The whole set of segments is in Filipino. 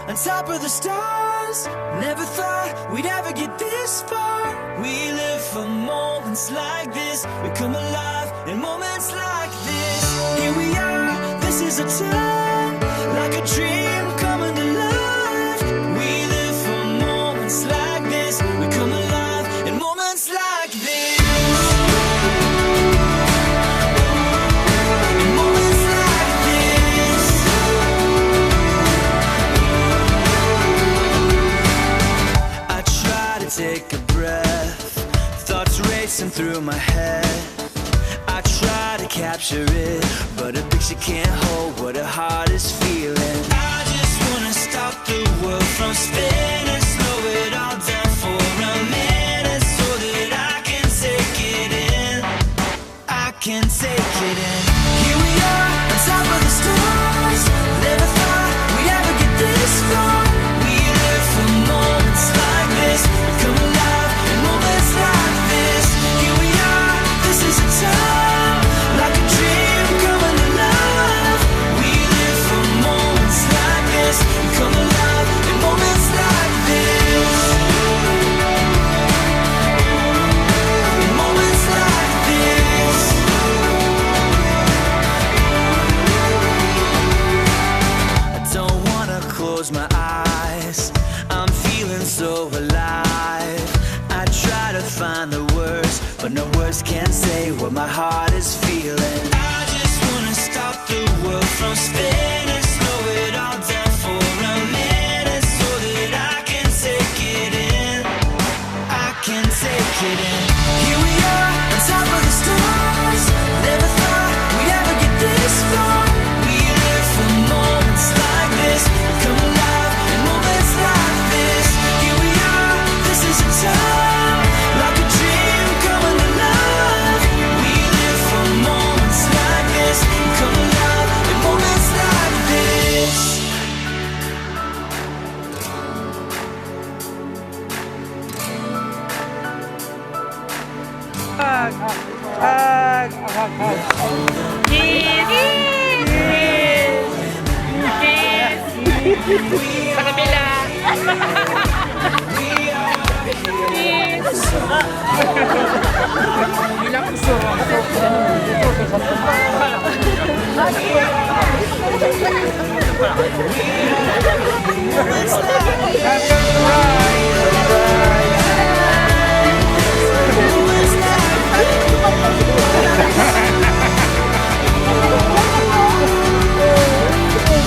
on top of the stars. Never thought we'd ever get this far. We live for moments like this. We come alive in moments like this. Here we are, this is a time, like a dream coming to life. We live for moments like this. We come alive in moments like this. In moments like this. I try to take a breath, thoughts racing through my head. I try to capture it, but a picture can't hold what a heart is feeling. I just wanna stop the world from spinning, slow it all down for a minute, so that I can take it in. I can take it in. Here we are, on top of the stars. Never thought we'd ever get this far. We live for moments like this. We come alive in moments like this. Here we are, this is a time, like a dream coming alive. We live for moments like this. We come alive in moments like this. In moments like this. I don't wanna close my eyes, I'm feeling so alive. I try to find the words, but no words can say what my heart is feeling. I just wanna stop the world from spinning, slow it all down for a minute, so that I can take it in. I can take it in. Here we are, on top of the stars. Never thought we'd ever get this far. We live for moments like this. We come alive in moments like this. Here we are, this is a time, like a dream coming alive. We live for moments like this. We come alive in moments like this. Sa kabila. Bilang gusto.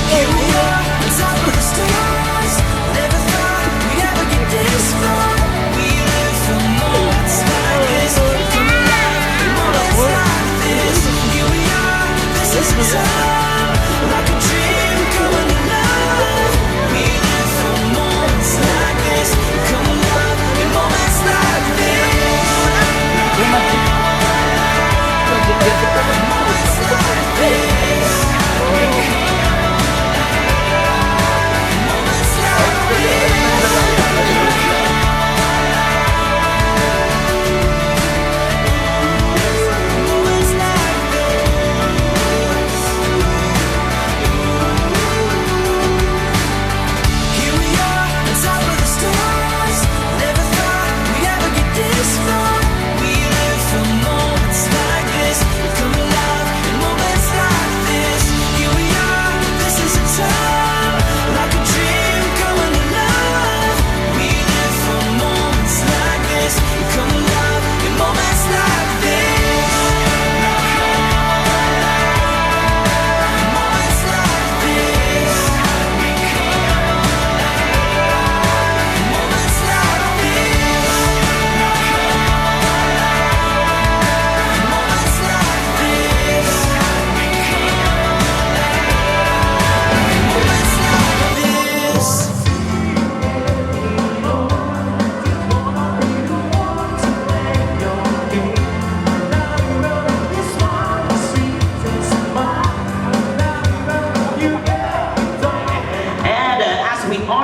Here we are, on top of the stars. Never thought we'd ever get this far. We live for moments like this. Come alive in moments like this. Here we are, this is a time, like a dream coming alive. We live for moments like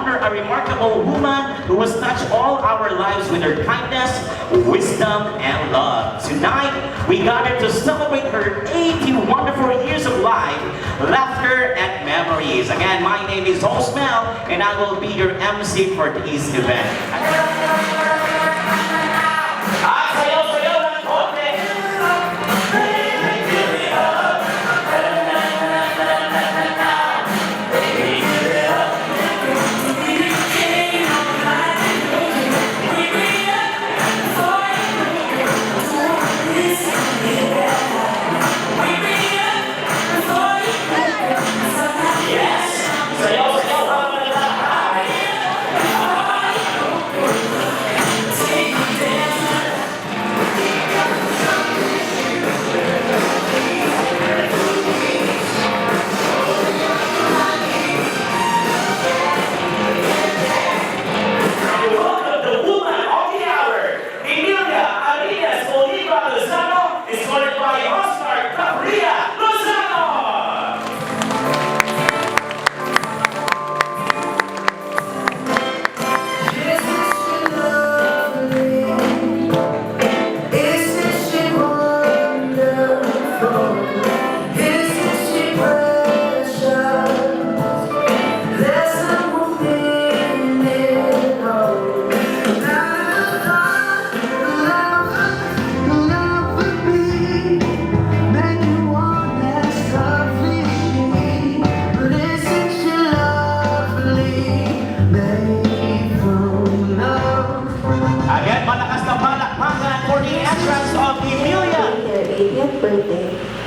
honor a remarkable woman who has touched all our lives with her kindness, wisdom, and love. Tonight, we gather to celebrate her 80 wonderful years of life, laughter, and memories. Again, my name is Host Mel, and I will be your MC for this event. Sayaw-sayaw ng konti!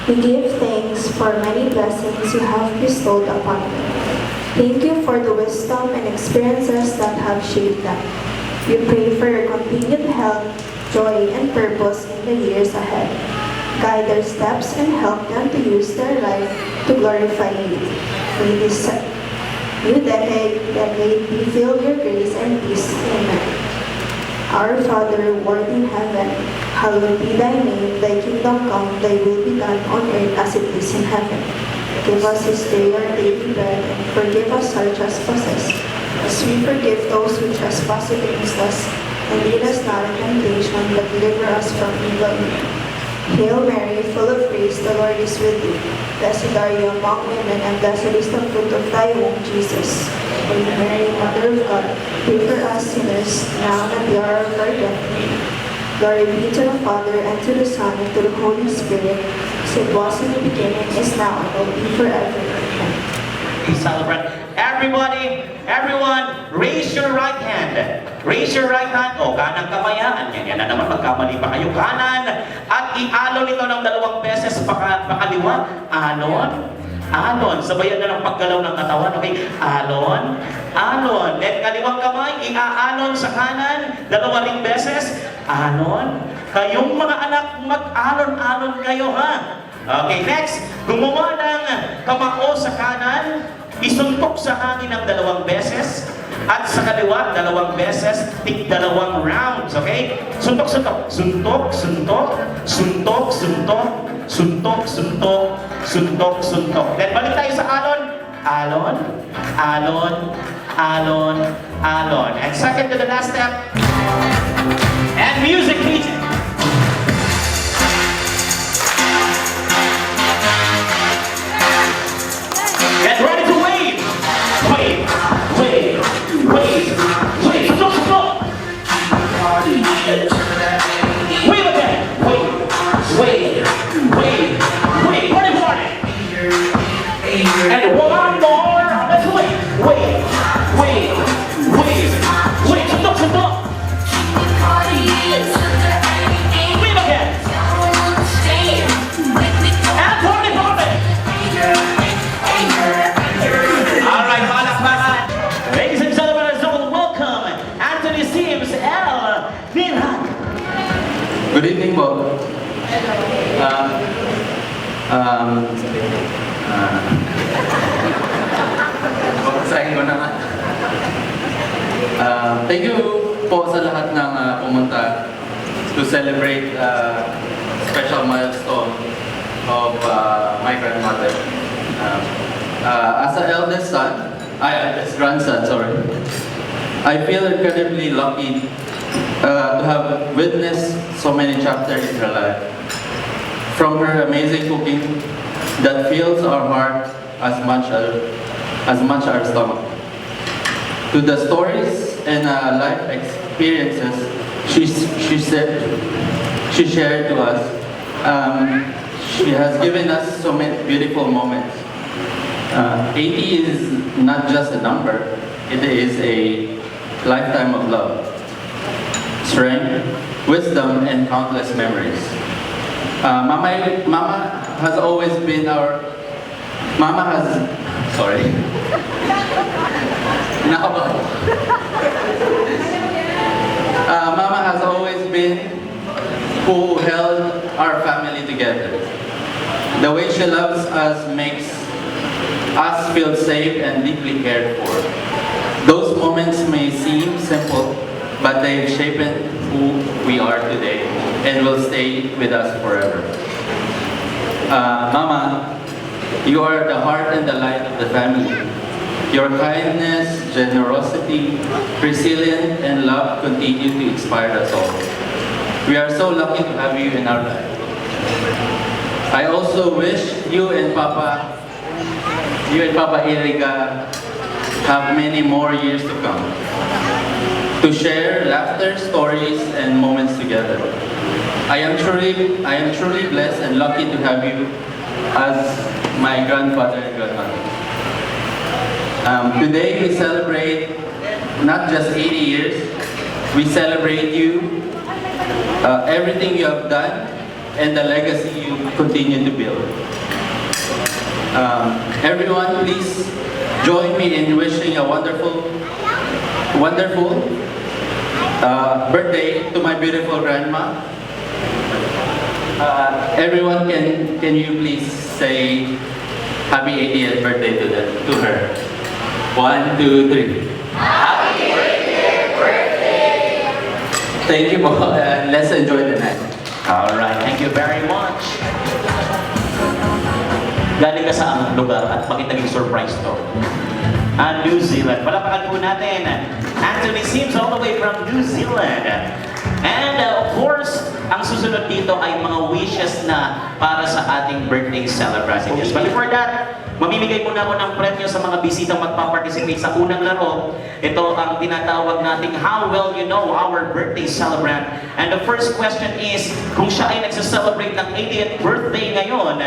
We give thanks for many blessings you have bestowed upon me. Thank you for the wisdom and experiences that have shaped them. We pray for your continued health, joy, and purpose in the years ahead. Guide their steps and help them to use their life to glorify you. May this new decade be filled with your grace and peace. Amen. Our Father, who art in heaven, hallowed be thy name, thy kingdom come, thy will be done on earth as it is in heaven. Give us this day our daily bread, and forgive us our trespasses, as we forgive those who trespass against us. And lead us not into temptation, but deliver us from evil. Hail Mary, full of grace, the Lord is with thee. Blessed are you among women, and blessed is the fruit of thy womb, Jesus. Holy Mary, Mother of God, pray for us sinners, now and at the hour of our death. Glory be to the Father, and to the Son, and to the Holy Spirit, as it was in the beginning, is now, and will be forever. Amen. We celebrate. Everyone, raise your right hand. Raise your right hand. O, kanang kamayan. Yan na naman, magkamali pa kayo. Kanan. At i-alon ito ng 2 beses pakaliwa. Alon. Alon. Sabayan na ng paggalaw ng katawan. Okay? Alon. Alon. Then kaliwang kamay, i-aalon sa kanan. 2 ring beses. Alon. Kayong mga anak, mag-alon-alon kayo, ha? Okay, next. Gumawa ng kamao sa kanan. Isuntok sa hangin ng 2 beses. At sa kaliwa, 2 beses. Tig 2 rounds, okay? Suntok, suntok. Suntok, suntok. Suntok, suntok. Suntok, suntok. Suntok, suntok. Then balik tayo sa alon. Alon, alon, alon, alon. And second to the last step. And music, please. Get ready to wave. Wave, wave, wave, wave. Stop, stop. Wave again. Wave, wave, wave, wave. Party, party. And one more. Let's wave, wave, wave, wave, wave. Stop, stop. Wave again. And party, party. All right, palakpakan. Ladies and gentlemen, welcome Anthony Sims L. Dinhan. Good evening po. Basahin ko na nga. Thank you po sa lahat ng pumunta to celebrate special milestone of my grandmother. As an eldest son, as grandson, sorry. I feel incredibly lucky to have witnessed so many chapters in her life. From her amazing cooking that fills our heart as much our stomach, to the stories and life experiences she shared to us. She has given us so many beautiful moments. 80 is not just a number, it is a lifetime of love, strength, wisdom, and countless memories. Mama has always been our... Sorry. Nakabaho. Mama has always been who held our family together. The way she loves us makes us feel safe and deeply cared for. Those moments may seem simple, but they've shaped who we are today and will stay with us forever. Mama, you are the heart and the light of the family. Your kindness, generosity, resilience, and love continue to inspire us all. We are so lucky to have you in our life. I also wish you and Papa Iriga have many more years to come to share laughter, stories, and moments together. I am truly blessed and lucky to have you as my grandfather and grandmother. Today we celebrate not just 80 years, we celebrate you, everything you have done, and the legacy you continue to build. Everyone, please join me in wishing a wonderful birthday to my beautiful grandma. Everyone, can you please say happy 80th birthday to her? 1, 2, 3. Happy 80th birthday! Thank you po, and let's enjoy the night. Alright, thank you very much. Galing ka sa lugar at bakit naging surprise to? New Zealand. Palapakan po natin Anthony Sims all the way from New Zealand. And of course, ang susunod dito ay mga wishes na para sa ating birthday celebration. But before that, mamimigay muna ako ng premyo sa mga bisitang magpa-participate sa unang laro. Ito ang tinatawag nating How Well You Know Our Birthday Celebrant. And the first question is, kung siya ay nagsa-celebrate ng 80th birthday ngayon,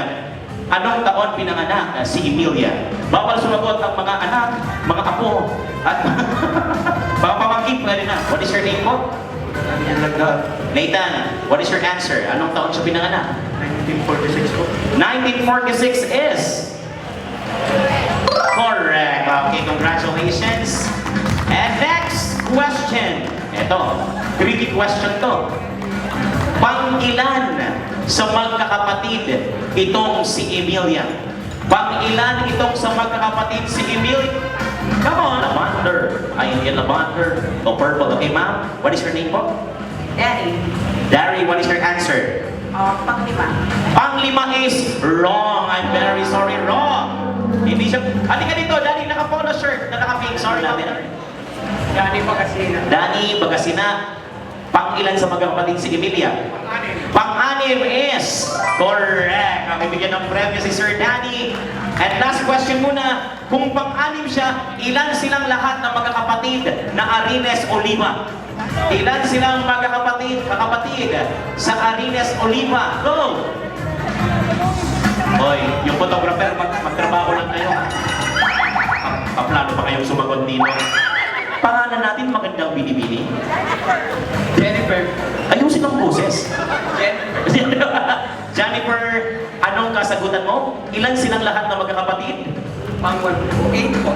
anong taon pinanganak si Emilia? Bawal sumagot ang mga anak, mga apo, at mga pamangkin pwede na. What is your name po? Nathan, what is your answer? Anong taon siya pinanganak? 1946 po. 1946 is correct. Okay, congratulations. And next question. Ito, tricky question to. Pang-ilan sa magkakapatid itong si Emilia? Pang-ilan itong sa magkakapatid si Emilia? Come on, lavender. Ay, hindi lavender. O purple. Okay, ma'am? What is your name po? Daddy. Dari, what is your answer? Panglima. Panglima is wrong. I'm very sorry, wrong. Hindi siya... Halika dito, Danny, naka-polo shirt, na naka-pink. Sorry natin. Daddy Pagkasina. Danny, Bagasina. Pang-ilan sa magkakapatid si Emilia? Pang-anim is correct. Bibigyan ng premyo si Sir Danny. And last question muna, kung pang-anim siya, ilan silang lahat ng magkakapatid na Arines Oliva? Ilan silang magkakapatid sa Arines Oliva? Go! Hoy, yung photographer, magtrabaho lang kayo. Paplano pa kayong sumagot dito. Pangalan natin magandang binibini. Jennifer. Ayusin ang boses. Jennifer. Jennifer, anong kasagutan mo? Ilan silang lahat na magkakapatid? Pang-1 po. 8 po.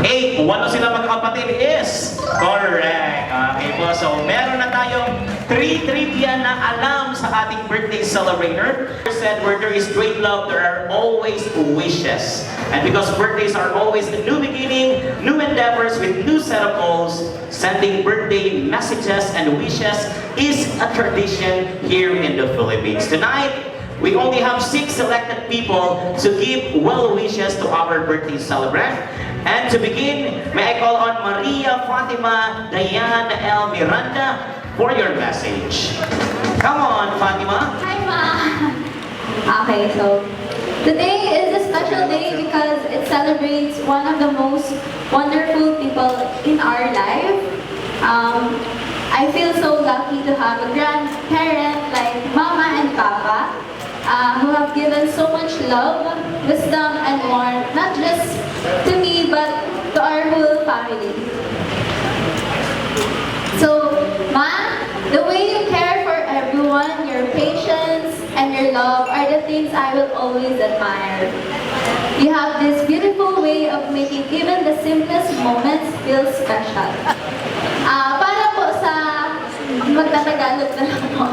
8. 8 sila magkakapatid is correct. Okay po, so meron na tayong 3 trivia na alam sa ating birthday celebrator. Said where there is great love, there are always wishes. And because birthdays are always a new beginning, new endeavors with new set of goals, sending birthday messages and wishes is a tradition here in the Philippines. Tonight, we only have 6 selected people to give well wishes to our birthday celebrant. And to begin, may I call on Maria Fatima Dayan L. Miranda for your message. Come on, Fatima. Hi, Ma! Okay, so today is a special day because it celebrates one of the most wonderful people in our life. I feel so lucky to have a grandparent like Mama and Papa who have given so much love, wisdom, and warmth, not just to me but to our whole family. So, Ma, the way you care for everyone, your patience and your love are the things I will always admire. You have this beautiful way of making even the simplest moments feel special. Para po sa, magtatagalog na lang po,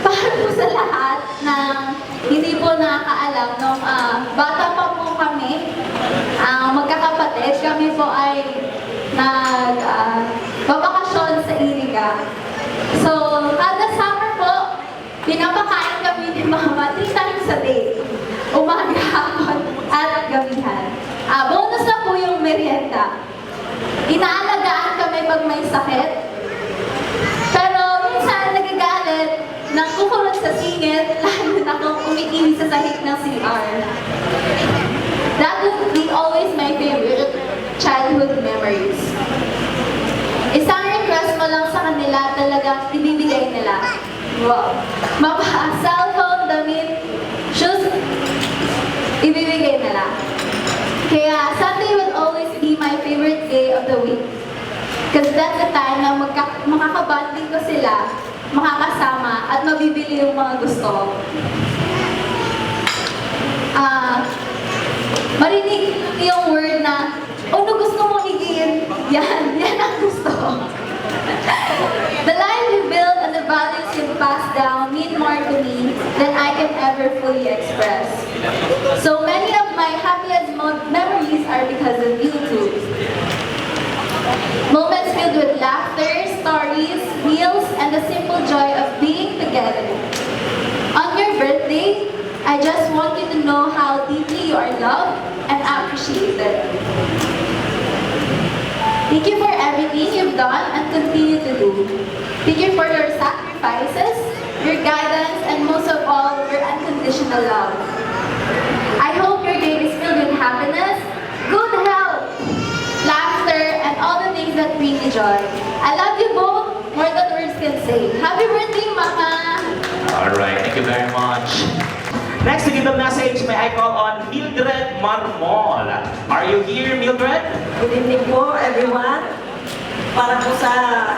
para po sa lahat ng hindi po nakakaalam, nung bata pa po kami, magkakapatid, kami po ay babakasyon sa Iriga. So, kada summer po, pinapakain kami ni Mama 3 times a day. Umaga, hapon, at gabihan. Bonus na po yung merienda. Inaalagaan kami pag may sakit. Pero minsan nagagalit, nagkukulot sa singit, lalo na kung umiiwi sa sahig ng CR. That would be always my favorite childhood memories. Isang request mo lang sa kanila, talagang ibibigay nila. Wow. Cellphone, damit, shoes, ibibigay nila. Kaya Sunday will always be my favorite day of the week. Because that's the time na makakabanding ko sila, makakasama, at mabibili yung mga gusto ko. Marinig yung word na, ano gusto mo higin? Yan ang gusto ko. The life you build and the values you pass down mean more to me than I can ever fully express. So many of my happiest memories are because of you two. Moments filled with laughter, stories, meals, and the simple joy of being together. On your birthday, I just want you to know how deeply you are loved and appreciated. Thank you for everything you've done and continue to do. Thank you for your sacrifices, your guidance, and most of all, your unconditional love. I hope your day is filled with happiness, good health, laughter, and all the things that bring you joy. I love you both more than words can say. Happy birthday, Mama! Alright, thank you very much. Next to give the message, may I call on Mildred Marmol. Are you here, Mildred? Good evening po, everyone. Para po sa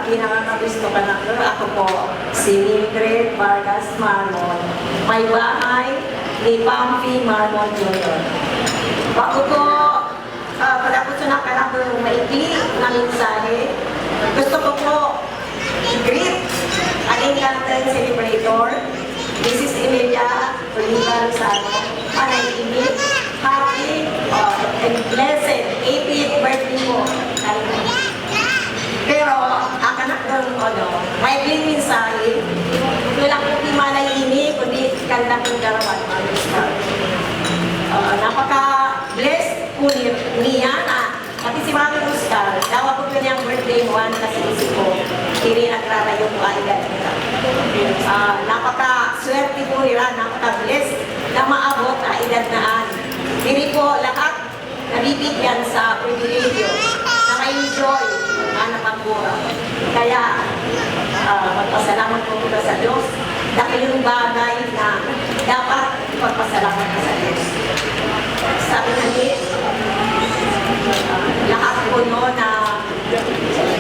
pinakakabisto ka na, ako po si Mildred Vargas Marmol. May bahay ni Pampi Marmol Jr. Bago po, pagkakot sa nakalako maikli na mensahe, gusto ko po i-greet ang Encanted Celebrator, Mrs. Emilia Oliva Lozano, panay-ibig, happy and blessed 80th birthday po. Pero, ang anak ng may mensahe, wala po di manay-ini, kundi kanda kong garawan, napaka-blessed po niya na pati si Mami Oscar, dawa po kanyang birthday one kasi isip ko, kini nagrarayo po ay ganito. Napaka-swerte po nila, napaka-blessed na maabot ang edad naan. Dili po lahat nabibigyan sa privilege na may enjoy ang napagbuha. Kaya, magpasalamat po kita sa Diyos dahil yung bagay na dapat ipagpasalamat ka sa Diyos. Sabi na lahat po na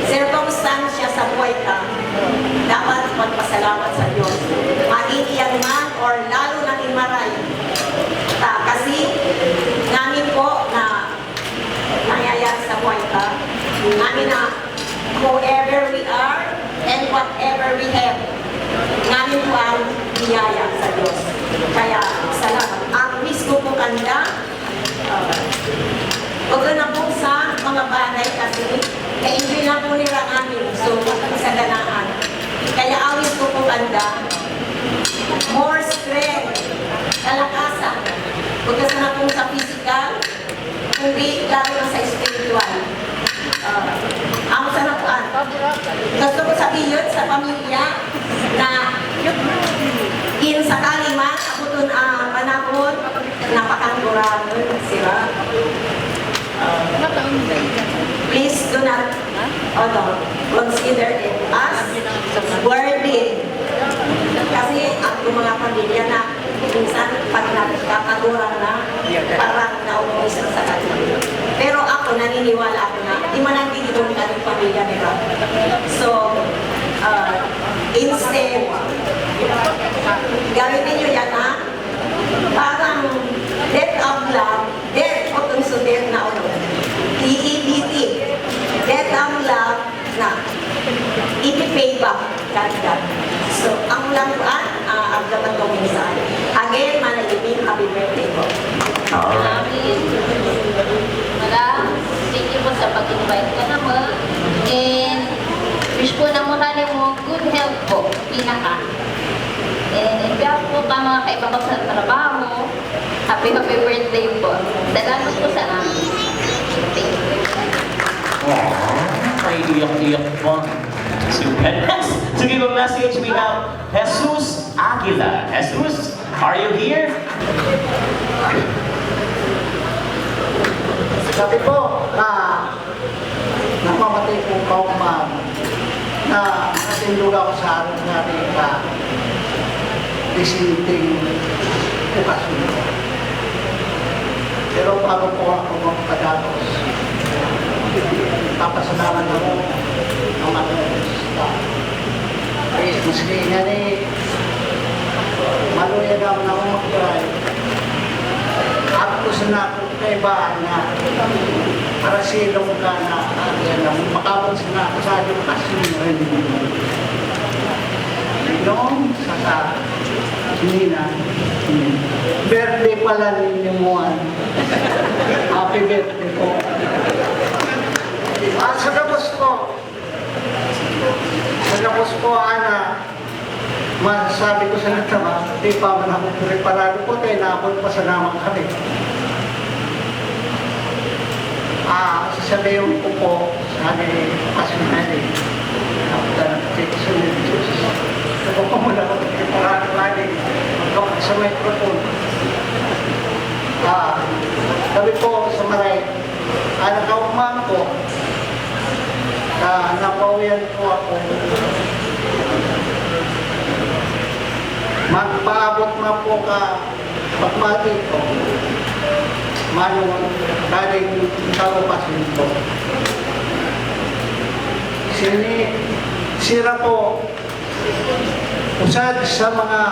circumstansya sa buhay ka, dapat magpasalamat sa Diyos. Mag-iiyan man or lalo na imaray. Kasi namin po na nangyayari sa buhay ka, namin na whoever we are and whatever we have, namin po ang biyaya sa Diyos. Kaya salamat. Ang wish ko po kanda, huwag na po sa mga bagay kasi na-enjoy na po nila amin. So, sa ganaan. Kaya awis ko po kanda, more strength kalakasan. Huwag na kung sa physical, kundi lalo na sa spiritual. Ang sanapan. Gusto ko sabihin sa pamilya na sakali man, abuton ang panahon, napakanguranon sila. Please do not consider it as worthy. Kasi ang mga pamilya na minsan pag nakakaguran na, parang nauulis sa kanila. Pero ako, naniniwala ako na di man ang tinitong ka ng pamilya nila. So, instead, gamitin nyo yan ha, parang death of love, death o tunso death na ulo. DEBT, death of love na ipipay back God. So, ang langkuan, ang dapat ko minsan. Again, manalibing happy birthday po. Alright. Madam, thank you po sa pag-invite ka naman. And wish po na muna mo good health po, pinaka. And behalf po ka mga kaiba ko sa trabaho, happy birthday po. Salamat po sa amin. Thank you. Aww, ay iyak-iyak pa. Super. Next, to give a message, we have Jesus Aguila. Jesus, are you here? Sabi po na namamatay po kauman na natindog ako sa araw na rin na disinting okasyon. Pero bago po ako magpadatos, papasalamat ako ng mga maski nga ni maluya daw na ako mag-drive. Ako gusto na ako kaibaan na para silong ka na makabot na ako sa edukasyon rin. Noong sa Nina, birthday pala ninyo mo. Happy birthday po. Sa tapos po, Ana, masasabi ko sa nagtama, di pa man ako preparado po, tayo naabot pa sa naman kami. Sasabihin ko po sa akin, kasunali, ako na nagtitsunod ng Diyos. Ako pa muna ako preparado lagi, magkakot sa microphone. Sabi po sa maray, nakaumang ko, napawiyan po ako. Magpaabot na po ka pagmati ko. Manong daling kalupasin ko. Sira po usad sa mga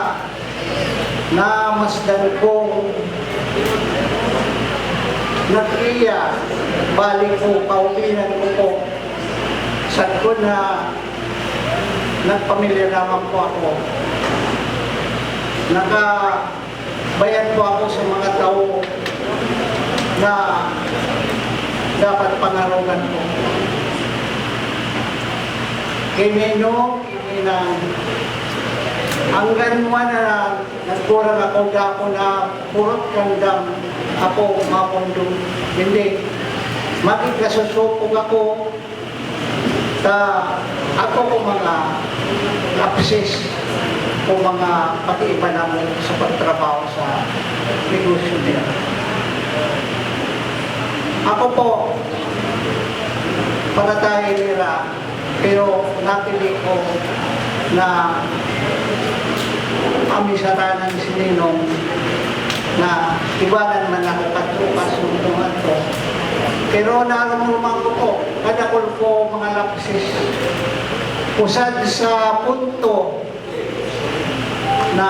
namasdan kong nag-iya, balik po, pauwinan ko po. Sad ko na nagpamilya naman po ako. Nakabayan po ako sa mga tao na dapat pangarugan ko. Kinino, kininang hanggang na nagkurang ako gapo na purot kandang ako mapundong. Hindi. Makikasusupog ako ako po mga lapses o mga pag-iba naman sa pagtrabaho sa negosyo niya. Ako po, palatahin nila, pero napili ko na amisaranan si Ninong na iwanan man ako katrukas suntungan ko. Pero nararamdaman ko po, kadakol po mga lapses. Usad sa punto na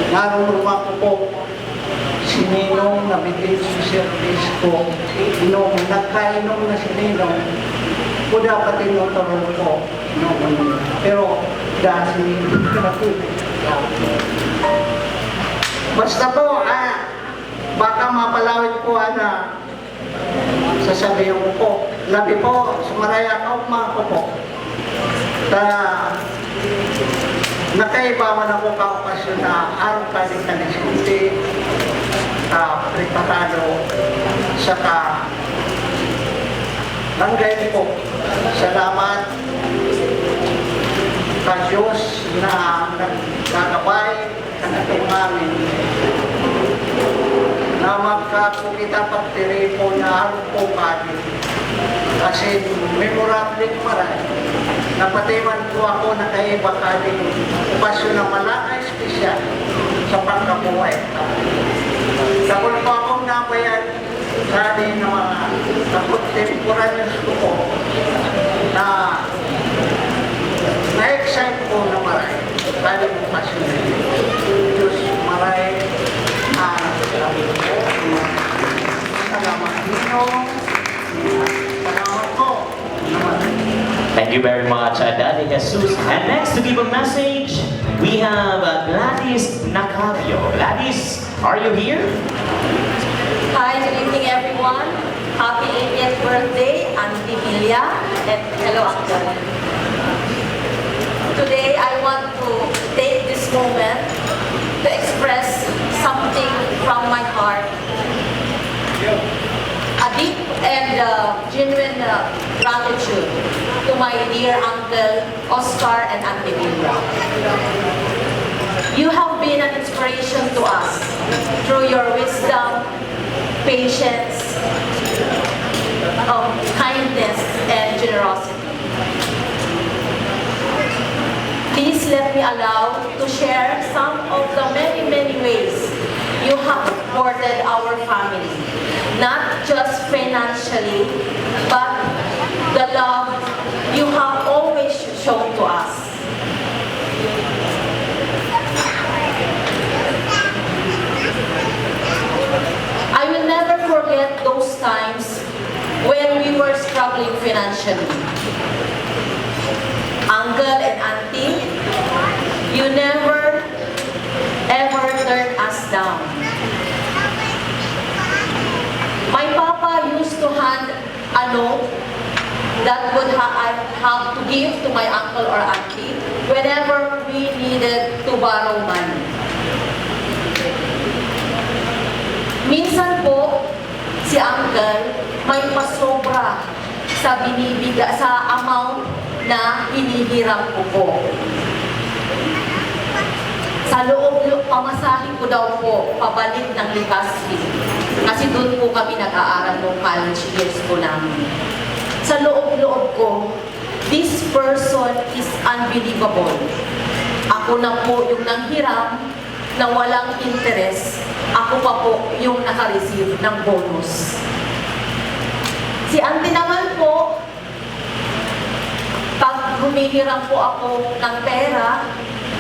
nararamdaman ko po si Ninong na bitin sa service ko. Nung nagkainom na si Ninong, ko dapat inutuloy ko. Pero dahil basta po, baka mapalawit po na sasabihin ko po, labi po, sumaraya ka, mga ko po. nakaiba man ako ka-okasyon na araw kalit na diskuti, preparado, saka langgay po. Salamat sa Diyos na nagkakabay sa ating amin na magkakukita pagtiripo na araw po kami. Kasi memorable maray. Napatiman po ako na kaiba kaling pasyon na malakay espesyal sa pagkabuhay. Kapag po akong nabayan sa atin ng mga contemporaneous ko na na-excite po na maray. Kaling pasyon na Diyos maray. Salamat dito. Salamat po. Thank you very much, Daddy Jesus. And next to give a message, we have Gladys Nacavio. Gladys, are you here? Hi, good evening everyone. Happy 80th birthday, Auntie Milia, and hello Uncle. Today I want to take this moment to express something from my heart. A deep and genuine gratitude to my dear Uncle Oscar and Auntie Milia. You have been an inspiration to us through your wisdom, patience, kindness, and generosity. Please let me allow to share some of the many, many ways you have supported our family, not just financially, but the love you have always shown to us. I will never forget those times when we were struggling financially. Uncle and Auntie, you never ever turned us down. My papa used to hand a note that would I have to give to my uncle or auntie whenever we needed to borrow money. Minsan po, si uncle may pasobra sa amount na hinihiram ko po. Sa loob, pamasahin ko daw po, pabalik ng Legazpi. Kasi doon po kami nag-aaral ng college years po namin. Sa loob-loob ko, this person is unbelievable. Ako na po yung nanghiram na walang interest. Ako pa po yung naka-receive ng bonus. Si Auntie naman po, pag humihiram po ako ng pera,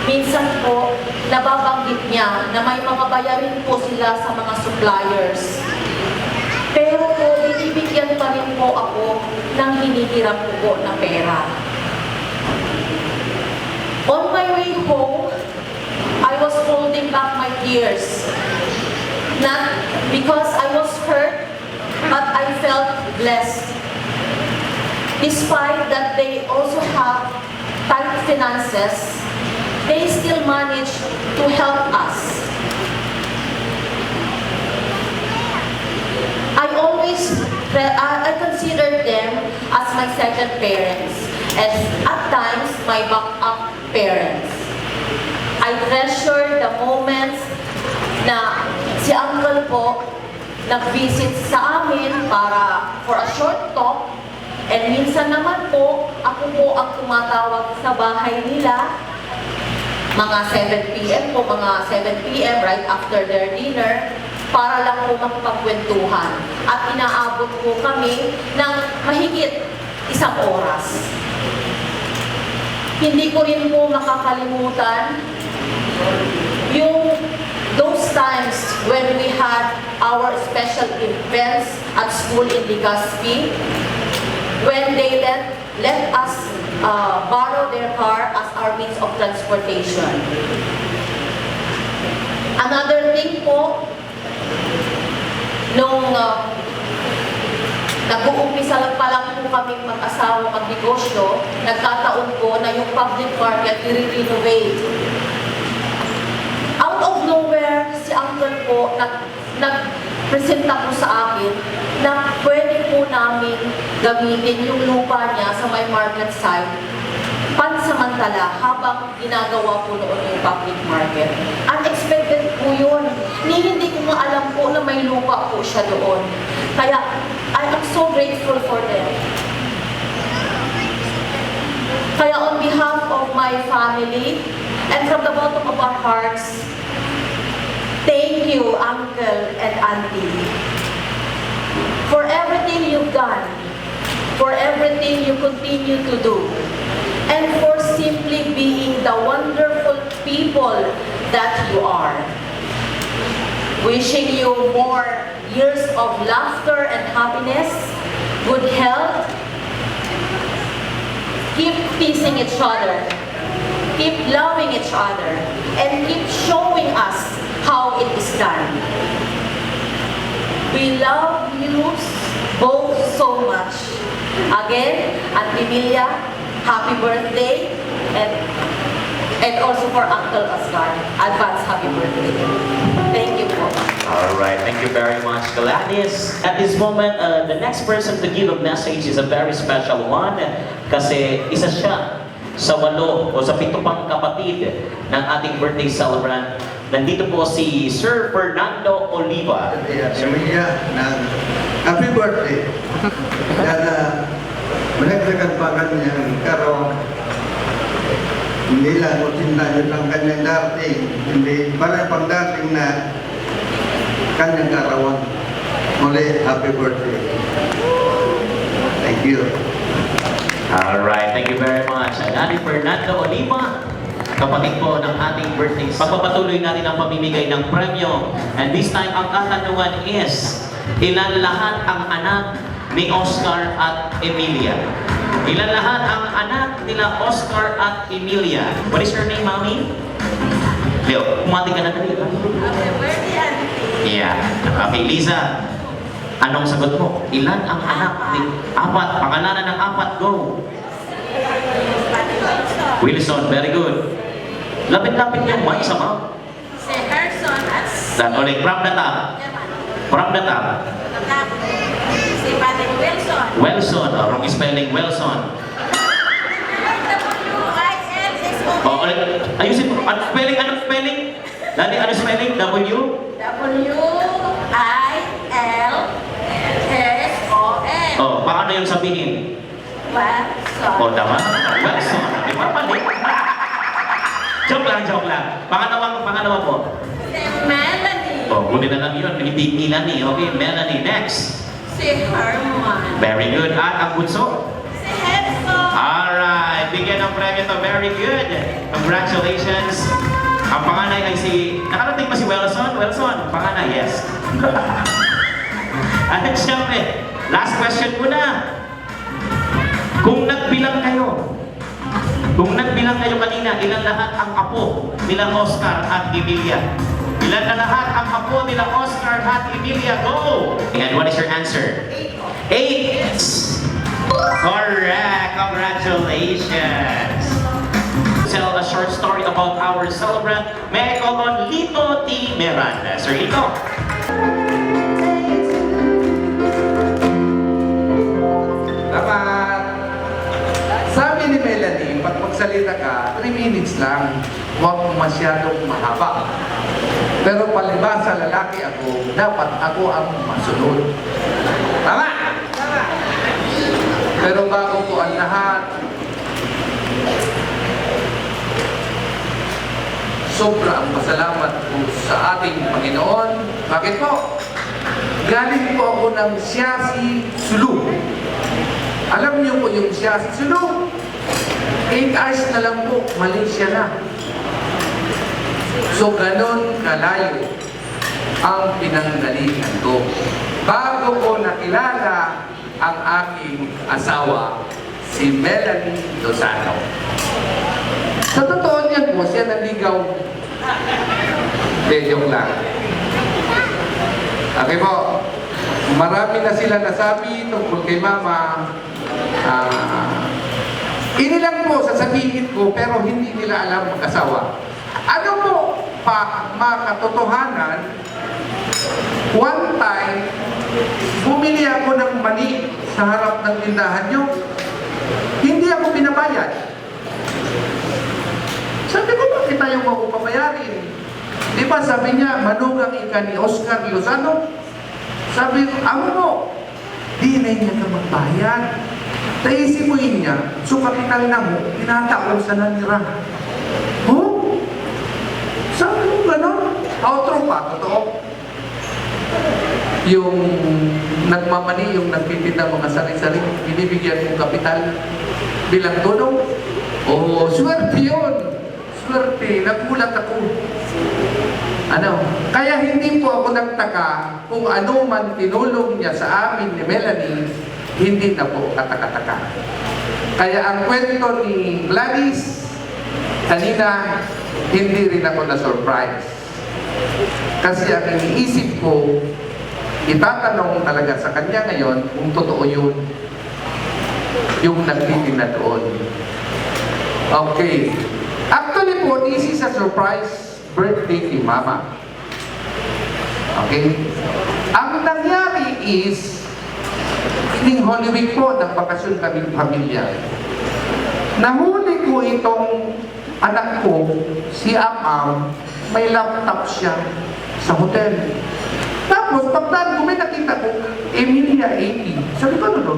minsan po, nababanggit niya na may mga bayarin po sila sa mga suppliers. Pero po, binibigyan pa rin po ako ng hinihiram po na pera. On my way home, I was holding back my tears. Not because I was hurt, but I felt blessed. Despite that they also have tight finances, they still manage to help us. I consider them as my second parents and at times my backup parents. I treasure the moments na si Uncle po nag-visit sa amin para for a short talk. And minsan naman po, ako po ang tumatawag sa bahay nila. Mga 7 p.m. po, mga 7 p.m. right after their dinner, para lang po makipagkwentuhan. At inaabot po kami ng mahigit 1 oras. Hindi ko rin po makakalimutan yung those times when we had our special events at school in Legazpi, when they let us borrow their car as our means of transportation. Another thing po, nung nag-uumpisa pa lang po kaming mag-asawa magnegosyo, nagkataon po na yung public market i-renovate. Out of nowhere, si Uncle po nag-presenta po sa akin na pwede po namin gamitin yung lupa niya sa may market site pansamantala habang ginagawa po noon yung public market. Unexpected po yun. Hindi ko nga alam po na may lupa po siya doon. Kaya, I am so grateful for them. Kaya on behalf of my family, and from the bottom of our hearts, thank you, Uncle and Auntie, for everything you've done, for everything you continue to do, and for simply being the wonderful people that you are. Wishing you more years of laughter and happiness, good health, keep teasing each other, keep loving each other, and keep showing us how it is done. We love you both so much. Again, Auntie Emilia, happy birthday, and also for Uncle Oscar, advance happy birthday. Thank you po. Alright, thank you very much, Gladys. At this moment, the next person to give a message is a very special one kasi isa siya sa 8 o sa 7 pang kapatid ng ating birthday celebrant. Nandito po si Sir Fernando Oliva. Emilia, happy birthday. Dahil managdagan pa kanyang karoon. Hindi lang o tindahan lang kanyang dating. Hindi, parang pang dating na kanyang karoon. Muli, happy birthday. Thank you. Alright, thank you very much. Daddy Fernando Oliva, kapatid po ng ating birthday. Pagpapatuloy natin ang pamimigay ng premyo. And this time, ang katanungan is, ilan lahat ang anak ni Oscar at Emilia? Ilan lahat ang anak nila Oscar at Emilia? What is your name, Mami? Leo, kumati ka na dali. Yeah. Okay, Liza. Anong sagot mo? Ilan ang anak ni... 4. Pangalanan ng 4. Go. Wilson. Very good. Lapit-lapit yung mic sa mouth. Si Herson at That ulit. From the top. From the top. si Patrick Wilson. Wilson. Wrong spelling. Wilson. W-I-L-S-O-N. Oh, ulit. Ayusin mo. Ano spelling? Ano spelling? Dali, ano spelling? W? W-I-L-S-O-N. Oh, paano yung sabihin? Wilson. Oh, tama? Wilson. Di ba mali? Joke lang, joke lang. Pangalawa po. Si Melanie. Oh, buti na lang yun. Hindi Melanie. Okay, Melanie. Next. Si Herman. Very good. At ang bunso. Si Hedson. Alright. Bigyan ng premyo to. Very good. Congratulations. Ang panganay ay si... Nakarating pa si Wilson? Wilson. Panganay, yes. At siyempre, last question muna. Kung nagbilang kayo kanina, ilan lahat ang apo nila Oscar at Emilia? Ilan na lahat ang apo nila Oscar at Emilia? Go! And what is your answer? 8. Correct! Congratulations! Tell a short story about our celebrant. May I call on Lito T. Miranda. Sir Lito. Dapat, sabi ni Melanie, pag magsalita ka, 3 minutes lang, huwag masyadong mahaba. Pero palibasa lalaki ako, dapat ako ang masunod. Tama? Tama. Pero bago po ang lahat, sobrang pasalamat po sa ating Panginoon. Bakit po? Galing po ako ng Siasi, Sulu. Alam niyo po yung Siasi, Sulu? 8 hours na lang po, Malaysia na. So, ganon kalayo ang pinanggalingan ko. Bago ko nakilala ang aking asawa, si Melanie Lozano. Sa totoo niyan po, siya naligaw. Joke lang. Okay po, marami na sila nasabi tungkol kay Mama. Inilang po sasabihin ko pero hindi nila alam mag-asawa. Ano po pa makatotohanan, one time, bumili ako ng mani sa harap ng tindahan nyo. Hindi ako binabayad. Sabi ko, bakit tayo makupabayarin? Di ba sabi niya, manugang ika ni Oscar Lozano? Sabi ko, amo mo, di na niya ka magbayad. Naisipuin niya, so kapital na mo, tinataon sa nanira. Oh? Sabi ko gano'n? Outro pa, totoo. Yung nagmamani, yung nagpipita mga sari-sari, binibigyan mong kapital bilang tulong. Oh, swerte yun. Swerte, nagulat ako. Ano? Kaya hindi po ako nagtaka kung ano man tinulong niya sa amin ni Melanie, hindi na po kataka-taka. Kaya ang kwento ni Gladys, kanina, hindi rin ako na-surprise. Kasi ang iniisip ko, itatanong talaga sa kanya ngayon kung totoo yun, yung nagtitina doon. Okay. Actually po, this is a surprise birthday ni Mama. Okay? Ang nangyari is, ining Holy Week po, nagbakasyon kaming pamilya. Nahuli ko itong anak ko, si Am, may laptop siya sa hotel. Tapos, pagdaan ko, may nakita ko, Emilia 80. Sabi ko, ano to?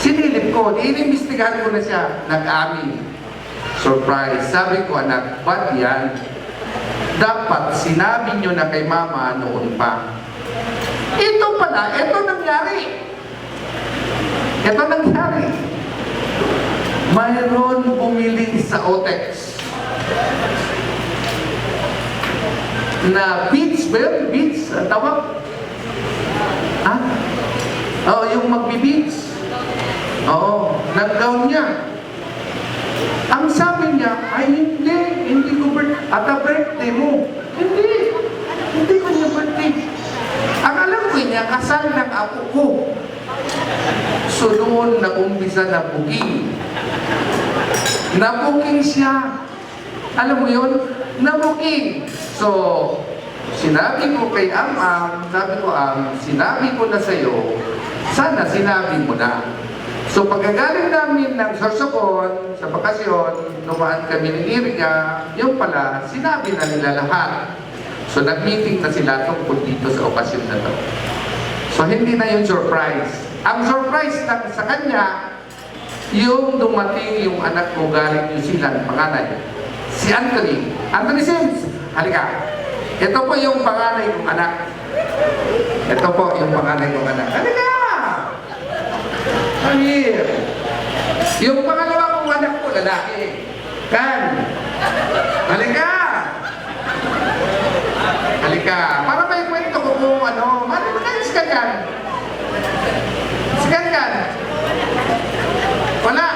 Sinilip ko, inimbestigahan ko na siya, nag-amin. Surprise. Sabi ko, anak, ba't yan? Dapat sinabi nyo na kay Mama noon pa. Ito pala, ito nangyari. Ito nangyari. Mayroon bumili sa Otex na beads, well, beads, ang tawag. Ha? Oo, yung magbi-beads. Oo, nag-gown niya. Ang sabi niya, ay hindi ko birthday mo. Hindi ko niya birthday. Ang alam ko niya, kasal ng apo ko. So doon nag-umpisa na booking. Na-booking siya. Alam mo yun? Na-booking. So, sinabi ko kay sabi ko, sinabi ko na sa'yo, sana sinabi mo na. So, pagkagaling namin ng Sorsogon, sa bakasyon, dumaan kami ng Iriga, yung pala, sinabi na nila lahat. So, nag-meeting na sila tungkol dito sa okasyon na to. So, hindi na yung surprise. Ang surprise lang sa kanya, yung dumating yung anak ko galing New Zealand, panganay, si Anthony. Anthony Sims, halika. Ito po yung panganay kong anak. Ito po yung panganay kong anak. Halika! Halika! Yung pangalawa kong anak ko, lalaki. Kan! Halika! Halika! Para may kwento ko kung ano. Mali ba kayo si Kankan? Si Kankan? Wala.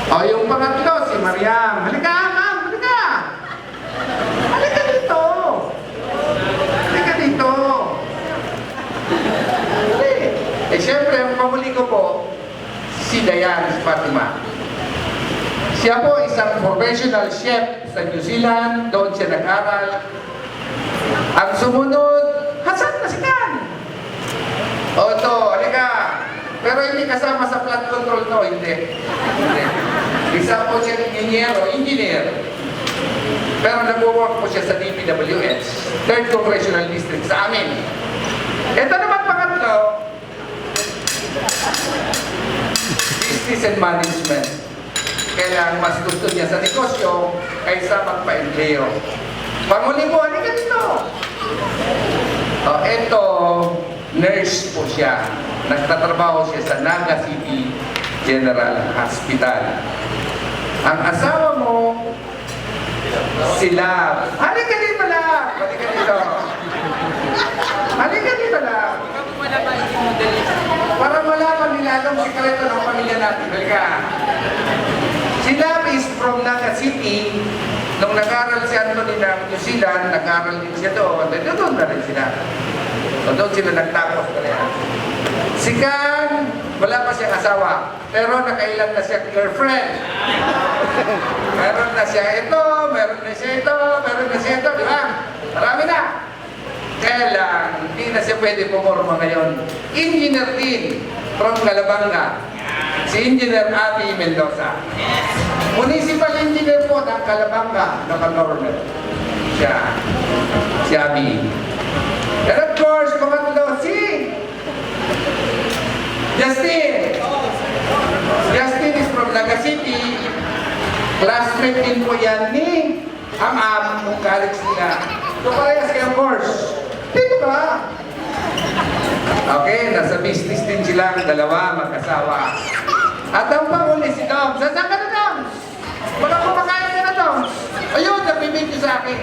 O, yung pangatlo, si Mariam. Halika, ma'am! Halika! Halika dito! Halika dito! Eh, syempre, ang pamuli ko po, si Dayan, si Fatima. Siya po isang professional chef sa New Zealand. Doon siya nag-aral. Ang sumunod, Hasan na si Kan! O, ito, halika! Pero hindi kasama sa flood control, no? Hindi. Isa po siya engineer. Pero nag-work po siya sa DPWH, 3rd Congressional District sa amin. Ito naman pangatlo, business and management. Kailangan mas gusto niya sa negosyo kaysa magpa-empleo. Panguli po, halika dito. O, ito, nurse po siya. Nagtatrabaho siya sa Naga City General Hospital. Ang asawa mo, sila. Halika dito lang! Halika dito. Halika dito lang. Para malaman nila anong sikreto ng pamilya natin. Halika. Sila is from Naga City. Nung nag-aral si Anthony ng New Zealand, nag-aral din siya doon. Doon na rin sila. So doon sila nagtapos na rin. Si Kan, wala pa siyang asawa. Pero nakailan na siya girlfriend. Meron na siya ito, meron na siya ito, meron na siya ito, di ba? Marami na. Kaya lang, hindi na siya pwede pumorma ngayon. Engineer din from Calabanga. Si Engineer Abby Mendoza. Municipal engineer po ng Calabanga, naka-government. Siya. Si Abby. And of course, pangatlo, si Justin. Justin is from Naga City. Classmate din po yan ni Am ng college nila. So parehas kayo course. Dito ka. Okay, nasa business din silang dalawa, mag-asawa. At ang panghuli si Tom. Saan ka na, Tom? Wala kumakain ka na, Tom. Ayun, nagbibidyo sa akin.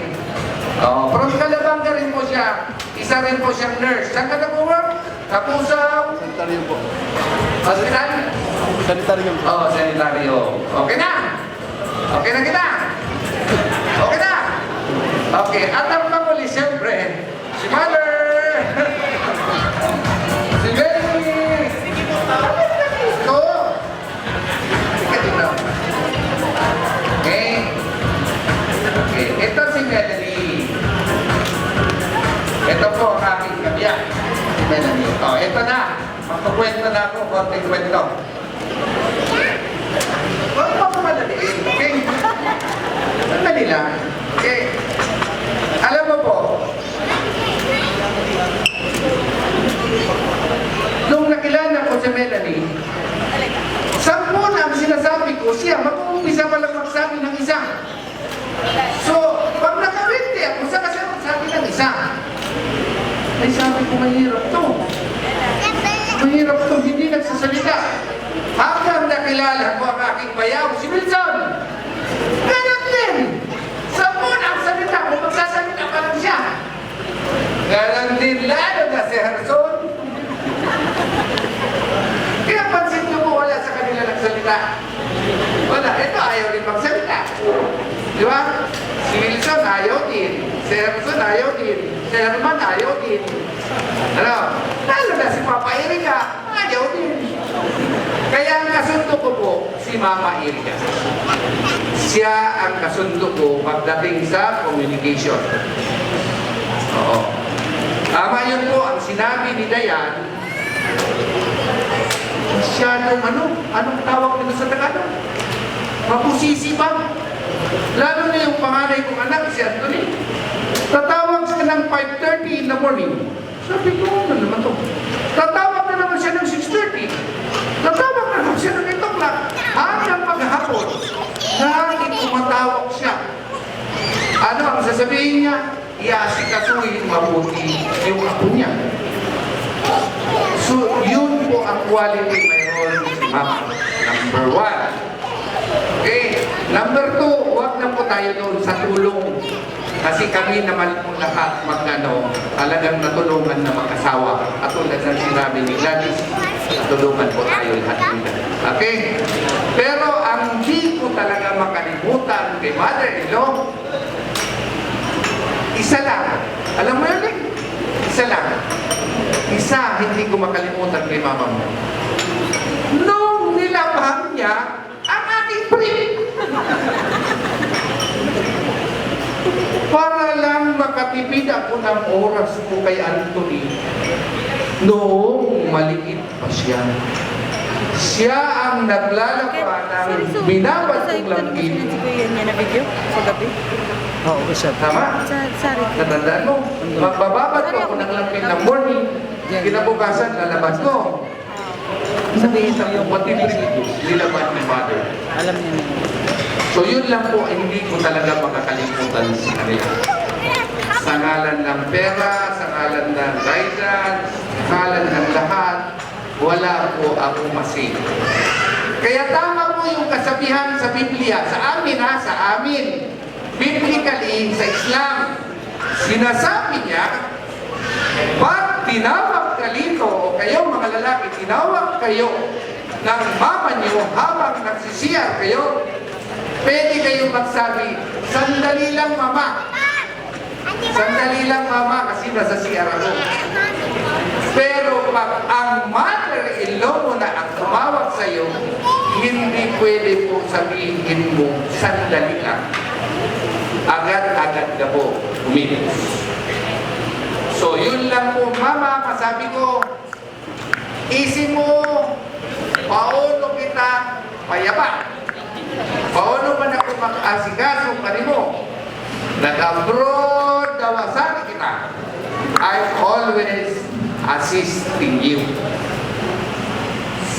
Oh, from Calabanga rin po siya. Isa rin po siyang nurse. Saan ka nag-work? Kapusaw? Sanitarium po. Hospital? Sanitarium po. Oo, sanitarium. Okay na? Okay na kita? Okay na? Okay, at ang panghuli, siyempre, si Mother! Si Benny! Ito! Sige dito. Okay? Okay, ito si Melanie. Ito po ang aking kabiyak. Si Melanie. O, ito na. Magpakwento na ako, konting kwento. Huwag mo ako madaliin, okay? Madali lang. Okay? Alam mo po, nung nakilala ko si Melanie, 10 na ang sinasabi ko, siya mag-uumpisa pa lang magsabi ng isa. So, pag nakawinti ako, saka siya magsabi ng isa. Ay, sabi ko, mahirap to. Mahirap to, hindi nagsasalita. Hanggang nakilala ko ang aking bayaw, si Wilson. Ganun din. 10 na ang salita ko, magsasalita pa lang siya. Ganun din lalo na si Herson. Kaya pansin nyo mo wala sa kanila nagsalita. Wala, ito ayaw rin magsalita. Di ba? Si Wilson ayaw din. Si Herson ayaw din. Si Herman ayaw din. Ano? Lalo na si Papa Erika, ayaw din. Kaya ang kasundo ko po, si Mama Erika. Siya ang kasundo ko pagdating sa communication. Oo. Tama yun po, ang sinabi ni Dayan, masyadong anong tawag nito sa Tagalog? Mapusisi ba? Lalo na yung panganay kong anak, si Anthony. Tatawag siya ng 5:30 in the morning. Sabi ko, ano naman to? Tatawag na naman siya ng 6:30. Tatawag na naman siya ng 8 o'clock. Hanggang maghapon, laging tumatawag siya. Ano ang sasabihin niya? Iasikasuhin mabuti yung apo niya. So, yun po ang quality mayroon si Mama. Number 1. Okay. Number 2, huwag na po tayo doon sa tulong. Kasi kami naman po lahat talagang natulungan na mag-asawa. At tulad ng sinabi ni Gladys, natulungan po tayo lahat nila. Okay? Pero ang di ko talaga makalimutan kay mother-in-law, isa lang. Alam mo yun eh? Isa lang. Isa, hindi ko makalimutan kay mama mo. Nung nilabhan niya ang aking brief. Para lang makatipid ako ng oras ko kay Anthony. Noong maliit pa siya. Siya ang naglalaba ng binabad kong lambing. Oo, isa. Tama? Natandaan mo? Magbababad ko ako ng lambing ng morning. Kinabukasan, lalabas ko. Sabihin sa iyo, matibig ito, nilaban ni Father. Alam niyo. So yun lang po, hindi ko talaga makakalimutan sa kanila. Sa ngalan ng pera, sa ngalan ng guidance, sa ngalan ng lahat, wala po ako masig. Kaya tama po yung kasabihan sa Biblia, sa amin ha, sa amin. Biblically, sa Islam, sinasabi niya, pag tinawag ka dito, o kayo mga lalaki, tinawag kayo ng mama niyo habang nagsisiyar kayo, pwede kayong magsabi, sandali lang mama. Sandali lang mama kasi nasa CR ako. Pero pag ang mother-in-law mo na ang tumawag sa iyo, hindi pwede po sabihin mo sandali lang. Agad-agad na po umilis. So yun lang po, Mama, masabi ko, isip mo, paano kita payapa? Paano man ako mag-asikaso ka mo? Nag-abroad dawasan kita. I'm always assisting you.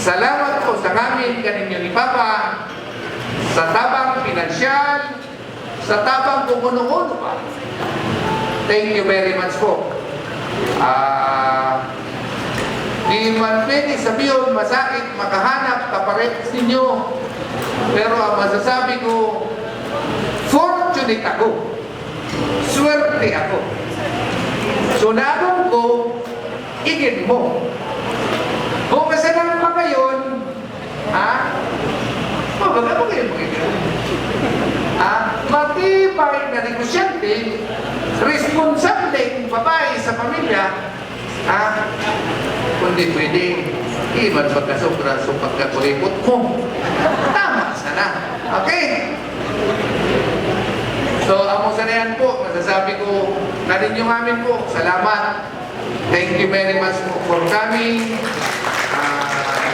Salamat po sa amin kaninyo ni Papa, sa tabang pinansyal, sa tabang kumununo pa. Thank you very much po. Di man pwede sabihin masakit, makahanap kaparehas ninyo. Pero ang masasabi ko, fortunate ako. Swerte ako. Sunadong ko, igin mo. Kung kasalanan pa ngayon, mabaga mo ngayon magiging. Matibay na negosyante, responsable babae sa pamilya, kundi pwede, iban pagkasobra sa pagkakuripot mo. Tama sana. Okay? So, amo sa yan po, masasabi ko, naninyo amin po, salamat. Thank you very much po for coming.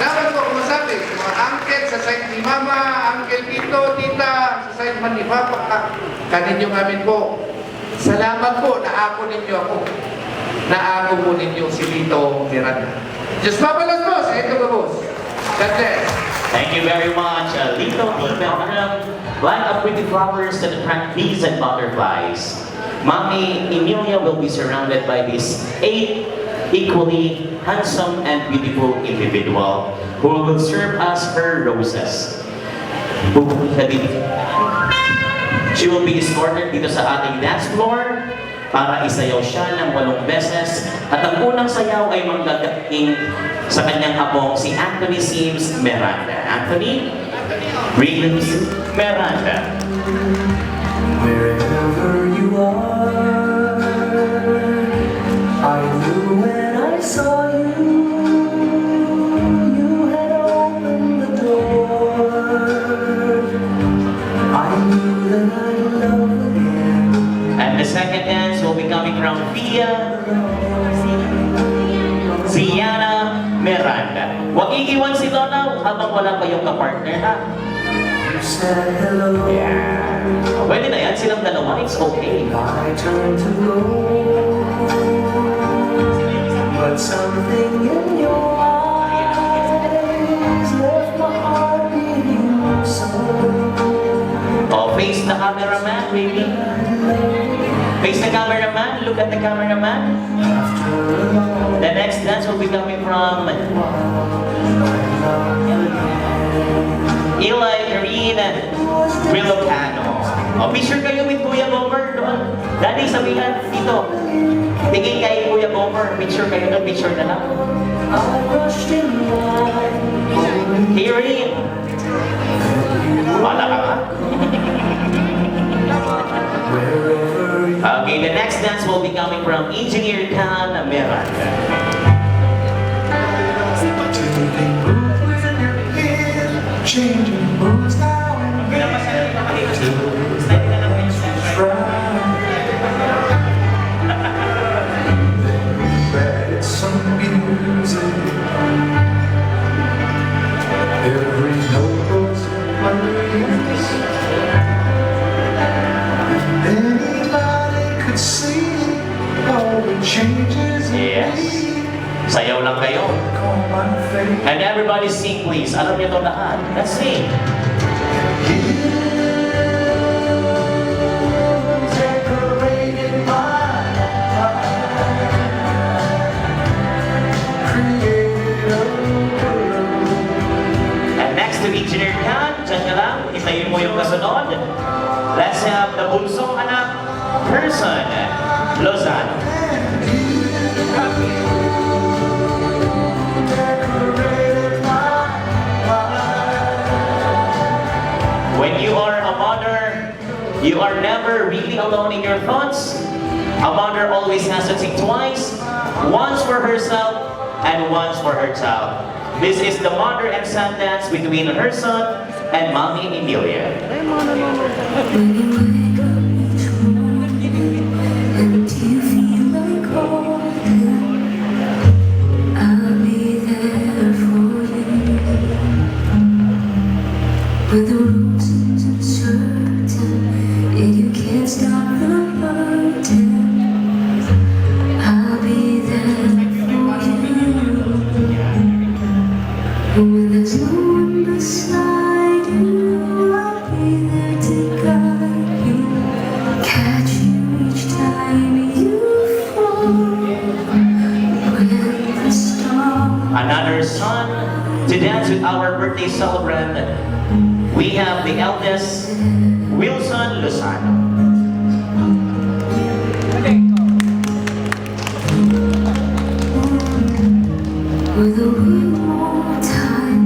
Dapat po kung masabi, sa mga uncle sa side ni Mama, uncle dito, tita, sa side man ni Papa, kaninyo amin po. Salamat po, naako ninyo ako. Naako po ninyo si Lito Miranda. Diyos papalas po, sa ito ba boss? God bless. Thank you very much, Lito Miranda. Like a pretty flowers that attract bees and butterflies. Mommy Emilia will be surrounded by these 8 equally handsome and beautiful individual who will serve as her roses. She will be escorted dito sa ating dance floor para isayaw siya ng 8 beses at ang unang sayaw ay manggagaling sa kanyang apong si Anthony Sims Miranda. Anthony Sims Miranda. Wherever you are, I knew when I saw you, you had opened the door. I knew that I'd love again. And the second dance will be coming from Ziana Miranda. Huwag iiwan si Lola habang wala kayong kapartner, ha? You said hello. Yeah. Pwede na yan, silang dalawa, it's okay. I turned to go, but something in your eyes left my heart beating so. Oh, face the cameraman, baby. Face the cameraman, look at the cameraman. The next dance will be coming from Eli Karina Rilocano. Oh, picture kayo with Kuya Gomer doon. Daddy, sabihan dito. Tingin kay Kuya Gomer, picture kayo doon, picture na lang. Hearing. Wala ka ba? Okay, the next dance will be coming from Engineer Khan Miranda. Changing moves now and then. It's some music. Every note goes in my ears. Anybody could see all the changes in Yes. me. Sayaw lang kayo. On my face. And everybody sing please. Alam niyo ito lahat. Let's sing. Decorated my life, created a world. And next to Engineer Khan, dyan ka lang. Isayin mo yung kasunod. Let's have the bunsong anak, Person Lozano. When you are a mother, you are never really alone in your thoughts. A mother always has to think twice, once for herself and once for her child. This is the mother and son dance between her son and Mommy Emilia. When you wake up each morning and you feel like calling, I'll be there for you. When the road seems uncertain and you can't stop the hurting, I'll be there for you. When there's no one beside you, I'll be there to guide you, catch you each time you fall. When the stars Another son to dance with our birthday celebrant. We have the eldest, Wilson Lozano. with a one more time,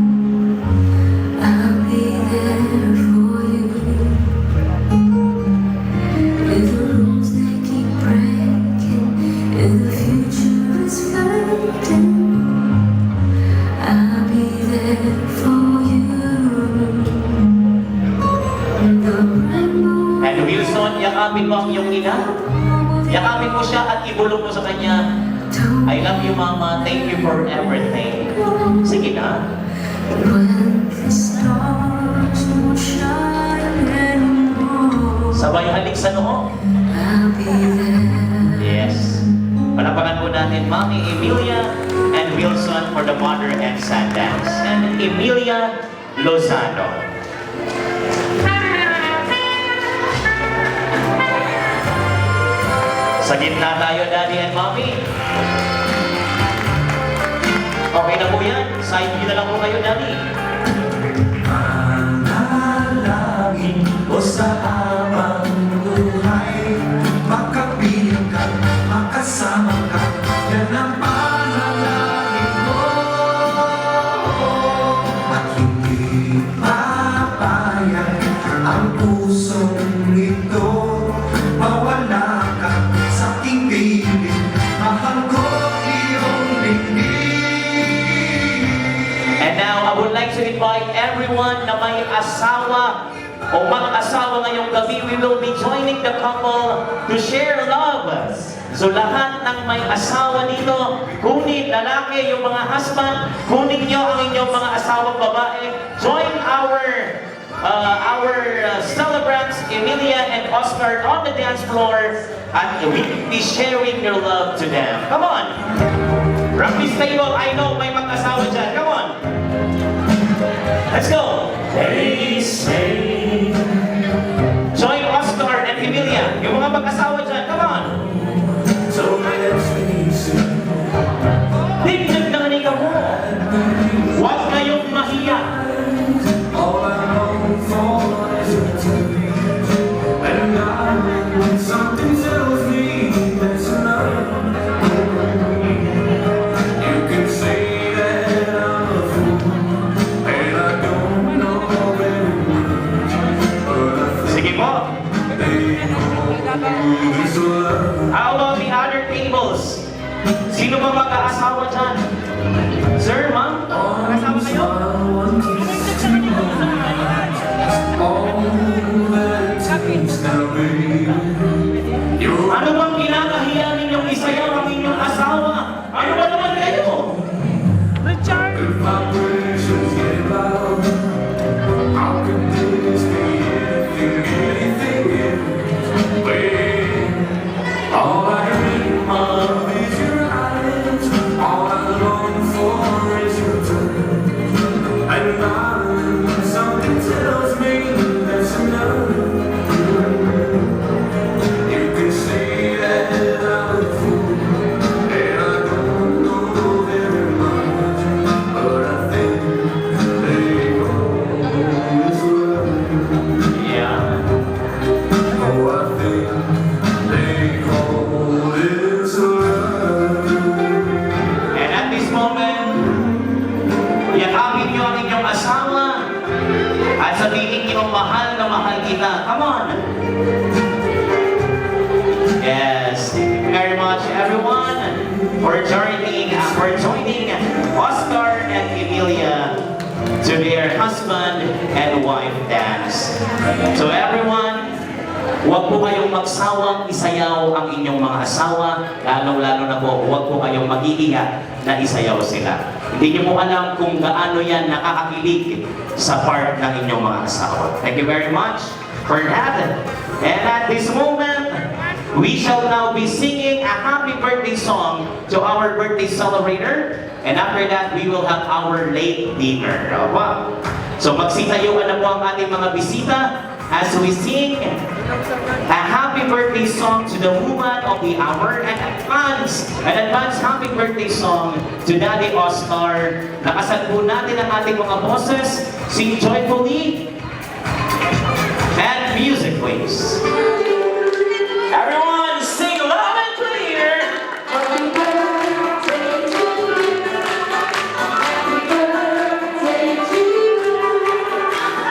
I'll be there for you. With the rules they keep breaking and the future is fading, I'll be there for you. The rainbow And Wilson, yakapin mo ang iyong ina. Yakapin mo siya at ibulong mo sa kanya, I love you, Mama. Thank you for everything. Sige na. when the stars won't shine anymore, Sabay halik sa noo. I'll be there. Yes. Palapakan po natin Mommy Emilia and Wilson for the mother and son dance. And Emilia Lozano. Sa gitna tayo, Daddy and Mommy. Okay na po yan. Side view na lang po kayo, Daddy. Manalangin ko sa amang buhay, makapiling ka, makasama ka, yan ang panalangin ko. At hindi papayag ang pusong ito, mawala ka sa aking piling, mahal ko iyong dinggin. And now, I would like to invite everyone na may asawa o mag-asawa ngayong gabi. We will be joining the couple to share love. So lahat ng may asawa dito, kunin lalaki, yung mga husband, kunin nyo ang inyong mga asawang babae. Join our celebrants, Emilia and Oscar, on the dance floor, and we will be sharing your love to them. Come on! Rugby stable, I know may mag-asawa dyan. Come on! Let's go! They say. Join Oscar and Emilia. Yung mga mag-asawa dyan, come on! So let's face it, Tingnan na kanika mo. Huwag kayong mahiya. all I long for is your touch. And when something tells me that's enough, you can say that I'm a fool, and I don't know very much, but I Sige po. think this love. How about the other tables? Sino ba mag-aasawa dyan? Sir, ma'am? Mag-asawa kayo? Ano bang kinakahiya ninyong isayaw ang inyong asawa? Ano ba naman kayo? All I dream of is your eyes. All I long for is your touch. And when something tells me that's enough, you can say that I'm a fool, and I don't know very much, but I think they know this love. Yeah. Oh, I think they call this love. And at this moment, yakapin niyo ang inyong asawa at sabihin niyo, mahal na mahal kita. Come on! Yes, thank you very much everyone for joining Oscar and Emilia to their husband and wife dance. So everyone, huwag po kayong magsawang isayaw ang inyong mga asawa, lalong-lalo na po, huwag po kayong mag-iiyak na isayaw sila. Hindi niyo po alam kung gaano yan nakakakilig sa part ng inyong mga asawa. Thank you very much for that. And at this moment, we shall now be singing a happy birthday song to our birthday celebrator. And after that, we will have our late dinner. Wow. So magsitayuan na po ang ating mga bisita as we sing a happy birthday song to the woman of the hour and advance happy birthday song to Daddy Oscar. Nakasan po natin ang ating mga boses. Sing joyfully and music please. Everyone sing loud and clear. Happy birthday to you. Happy birthday to you.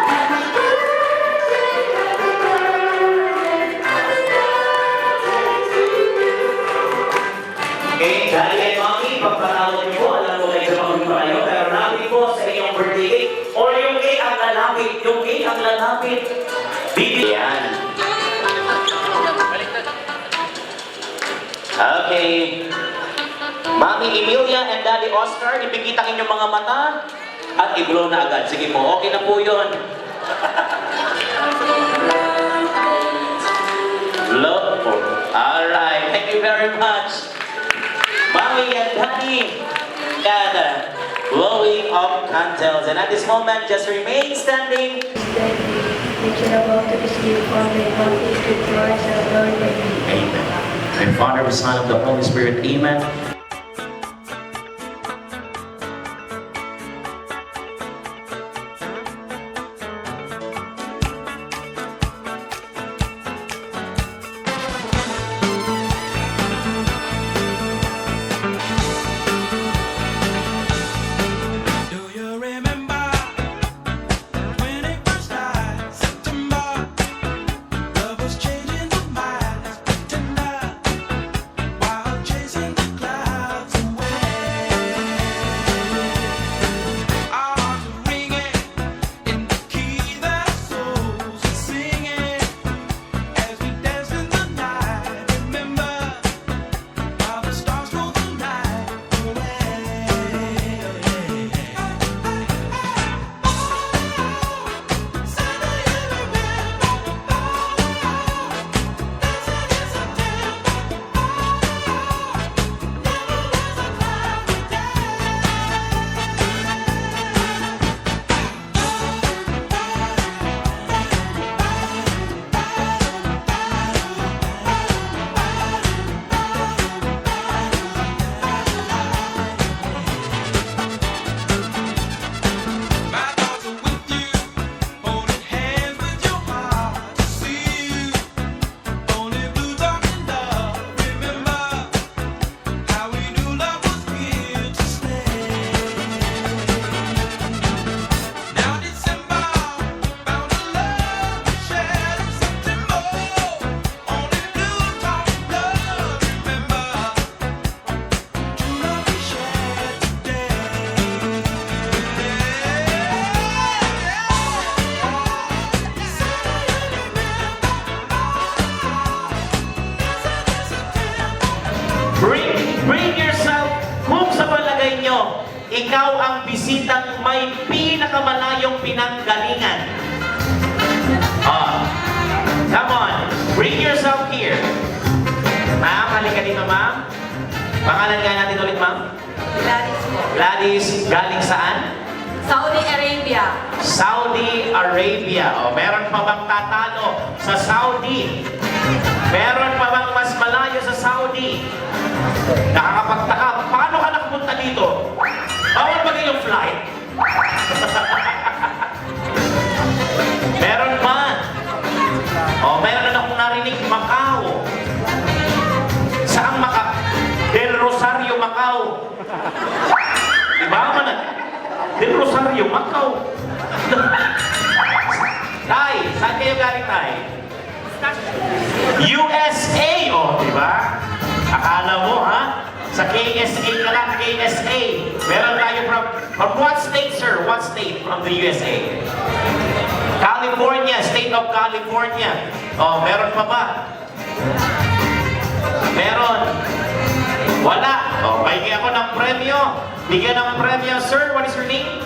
Happy birthday, happy birthday, happy birthday to you. Okay, dahil kay Mami, pagpatawad niyo po, alam ko kayo sa pa kayo, pero nabi po sa inyong birthday cake, or yung cake ang lalapit, bibigyan. Okay. Mami Emilia and Daddy Oscar, ipikit ang inyong mga mata at i-blow na agad. Sige po, okay na po yun. Blow po. Alright, thank you very much. Mami and Daddy, and blowing of candles. And at this moment, just remain standing. Which are about to receive from the Holy Scriptures of Lord. Amen. And Father, the Son, of the Holy Spirit. Amen. Do you remember when it first started? September, love was changing the minds, tender, while chasing the clouds away. Our hearts were ringing in the key that souls were singing as we danced in the night. Remember while the stars rolled the night away. My thoughts are with you, holding hands with your heart to see you. Only blue dark love. Remember how we knew love was here to stay. Now December found a love we shared in September. Only blue dark love. Remember true love we shared today. Bring yourself kung sa palagay nyo, ikaw ang bisitang may pinakamalayong pinanggalingan. Come on, bring yourself here. Ma'am, halika dito ma'am. Pangalan nga natin ulit ma'am. Gladys po. Gladys, galing saan? Saudi Arabia. Saudi Arabia. O, meron pa bang tatalo sa Saudi? Meron pa bang mas malayo sa Saudi? Nakakapagtaka, paano ka nakapunta dito? Bawal ba yung flight? Meron pa. O, meron na akong narinig, Macau. Saan Macau? Del Rosario, Macau. Iba man na. Del Rosario, Macau. Tay, saan kayo galing, Tay? USA, oh, di ba? Akala mo, ha? Sa KSA ka lang, KSA. Meron tayo from what state, sir? What state from the USA? California, state of California. Oh, meron pa ba? Meron. Wala. Oh, bigyan ako ng premyo. Bigyan ng premyo, sir. What is your name?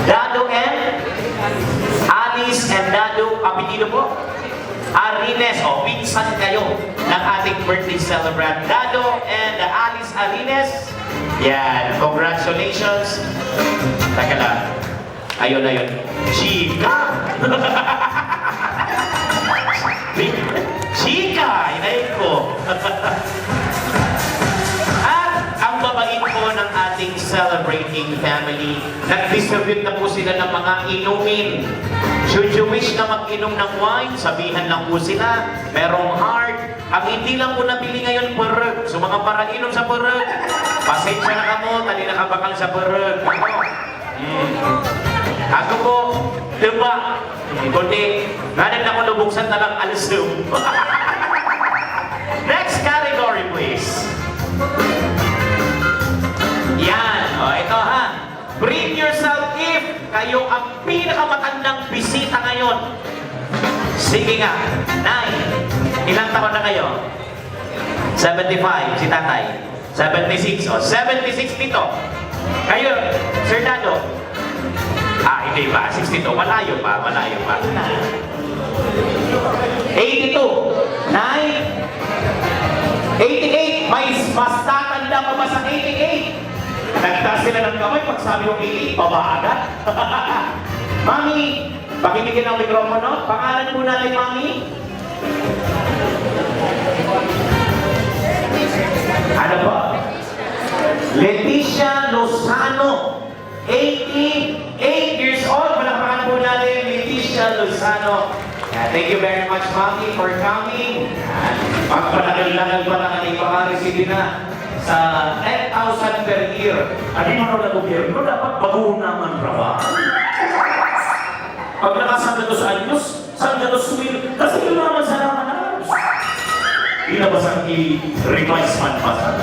Dado and Alice and Dado, apelido po? Arines, o pinsan kayo ng ating birthday celebrant. Dado and Alice Arines. Yan, congratulations. Taka lang. Ayun na yun. Chika! Chika! Inayin ko. Ang babait po ng ating celebrating family, nag-distribute na po sila ng mga inumin. Should you wish na mag-inom ng wine, sabihan lang po sila, merong heart. Ang hindi lang po nabili ngayon, pereg. So mga parainom sa pereg, pasensya na kamo, tali na kabakal sa pereg. Ako po, diba? Kundi, ganun ako lubuksan na lang alasum. Next category, please. Yan. O, ito ha. Bring yourself if kayo ang pinakamatandang bisita ngayon. Sige nga. 9. Ilang taon na kayo? 75. Si tatay. 76. O, 76 dito. Kayo, Sir Dado. Hindi ba? 62. Malayo pa. Malayo pa. 82. 9. 88. Mas tatanda pa ba sa 88? Nagtaas sila ng kamay pag sabi yung 88, pabaagat. Mami, pakibigyan ng mikropono. Pangalan po natin, Mami? Ano po? Leticia Lozano. 88 years old. Palakpakan po natin, Leticia Lozano. Thank you very much, Mami, for coming. Pagpalagal-lagal pa lang ang ipaka-receive na sa 10,000 per year. Ano yung mga gobyerno? Dapat baguhin naman trabaho. Pag nakasang sa anyos, saan gato suwil? Kasi yun naman sa naman. Ilabas ang i-revise man pa sa.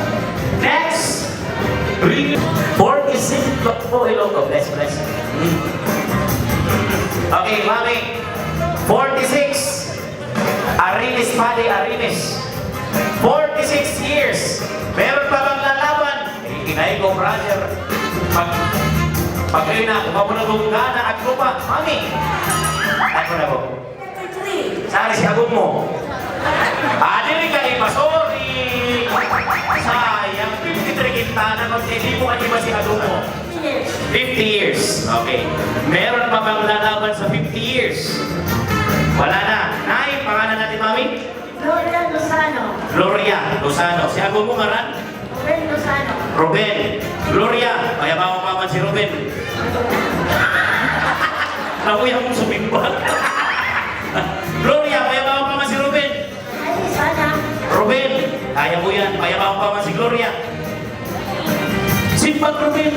Next! 46 po, Ilonggo. Bless. Okay, Mami. 46. Arines Pade Arines. 46 years. Meron pa bang lalaban? Inay ko, brother. Pag kayo na, kumabunagong gana at lupa. Mami! Ay ko na po. Saan si agong mo? Dili ka iba, sorry! Sayang, 53 kintanan, hindi mo ba si agong mo? 50 years. Okay. Meron pa bang lalaban sa 50 years? Wala na. Nay, pangalan natin, Mami? Gloria Lozano. Gloria Lozano. Si agong mo ngaran? Ruben Lozano. Ruben. Gloria. Kaya ba mapaman si Ruben? Nakuya mong sumimba. Gloria, kaya ba mapaman si Ruben? Ay, sana. Ruben. Kaya mo yan. Kaya ba mapaman si Gloria? Simpat Ruben.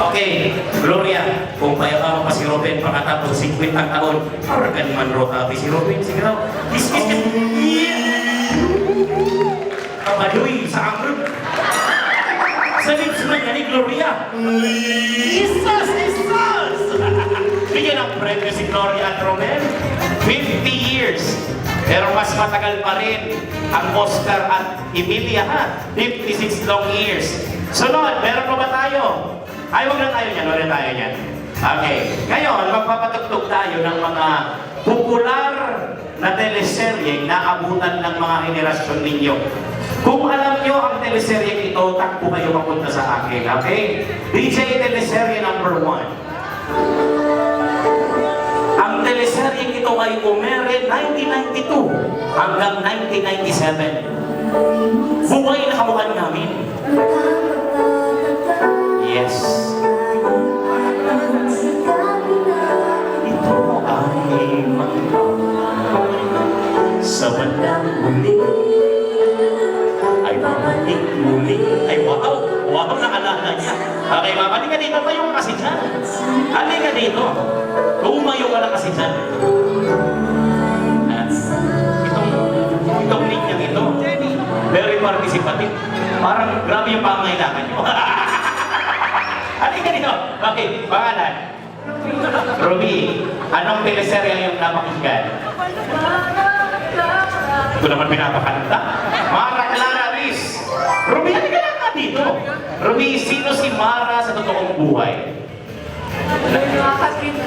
Okay, Gloria, kung payama pa si Ruben pagkatapos 50 taon, paragan man ro happy si Ruben, sige raw. Kiss. Kamadoy sa angro. Sa lips man yan ni Gloria. Jesus! Bigyan ng premyo si Gloria at Ruben. 50 years. Pero mas matagal pa rin ang Oscar at Emilia, ha? 56 long years. Sunod, meron pa ba tayo? Ay, huwag na tayo niyan. Okay. Ngayon, magpapatugtog tayo ng mga popular na teleserye na abutan ng mga henerasyon ninyo. Kung alam nyo ang teleserye ito, takbo kayo mapunta sa akin. Okay? DJ teleserye number 1. Ang teleserye ito ay umere 1992 hanggang 1997. Buhay na kamukan namin. Yes. Ito ay sa bandang huli ay babalik muli. Ay, wow! Wow, naalala niya. Okay, ma'am. Halika dito. Tayo ka kasi dyan. Halika dito. Tumayo ka na kasi dyan. Itong linyang ito. Very participative. Parang grabe yung pangailangan nyo. Halika dito. Okay, pangalan. Ruby, anong teleserye yung napakinggan? Ito naman pinapakanta. Mara Clara Riz. Ruby, halika lang ka dito. Ruby, sino si Mara sa totoong buhay?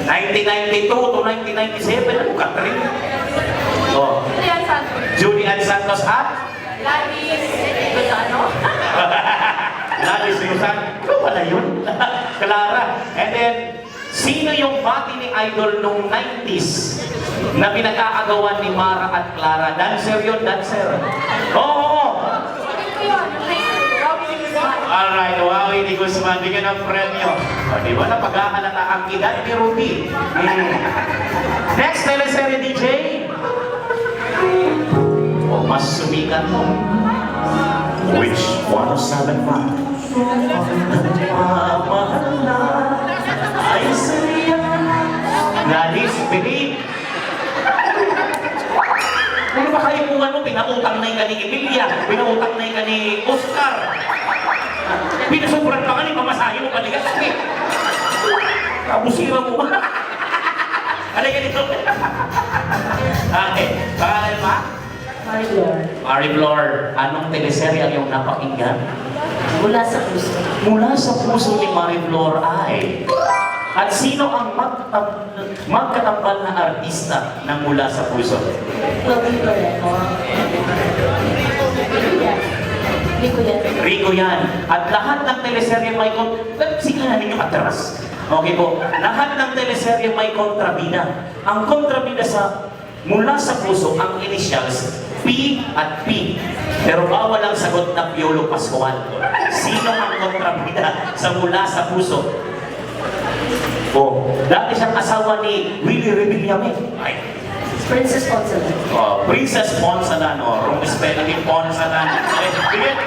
1992 to 1997, ano ka, Trin? Oh. Julian Santos at? Lalis Luzan. Ito pala yun. Clara. And then, sino yung bati ni Idol nung 90s na pinag-aagawan ni Mara at Clara? Dancer yun, dancer. Oo! Alright, Wawi ni Guzman, bigyan ng premyo. O, di ba napag-ahalata ang edad ni Ruby? Next teleserye, DJ. O, mas sumikat mo. Which 107.5? Mahal na ay sariya. Lalis, Billy. Ano ba kayo kung ano, pinautang na yung ka ni Emilia, pinautang na yung ka ni Oscar. Pinasubran pa ka ni pamasahe mo kanigas. Kabusira mo ba? Ano yan ito? Okay, pangalan pa? Marie Flor, anong teleserye ang iyong napakinggan? Mula sa puso. Mula sa puso ni Marie Flor ay... At sino ang magkatambal na artista ng Mula sa Puso? Rico yan. At lahat ng teleserye may sige na ninyo atras. Okay po. Lahat ng teleserye may kontrabida. Ang kontrabida sa Mula sa Puso, ang initials, P at P. Pero bawal ang sagot na Piolo Pascual. Sino ang kontrabida sa Mula sa Puso? Oh, dati siyang asawa ni Willie Revillame. Ay. Princess Ponsalan. Oh, Princess Ponsalan. Oh, rumispela ni Ponsalan. Ay, bigyan.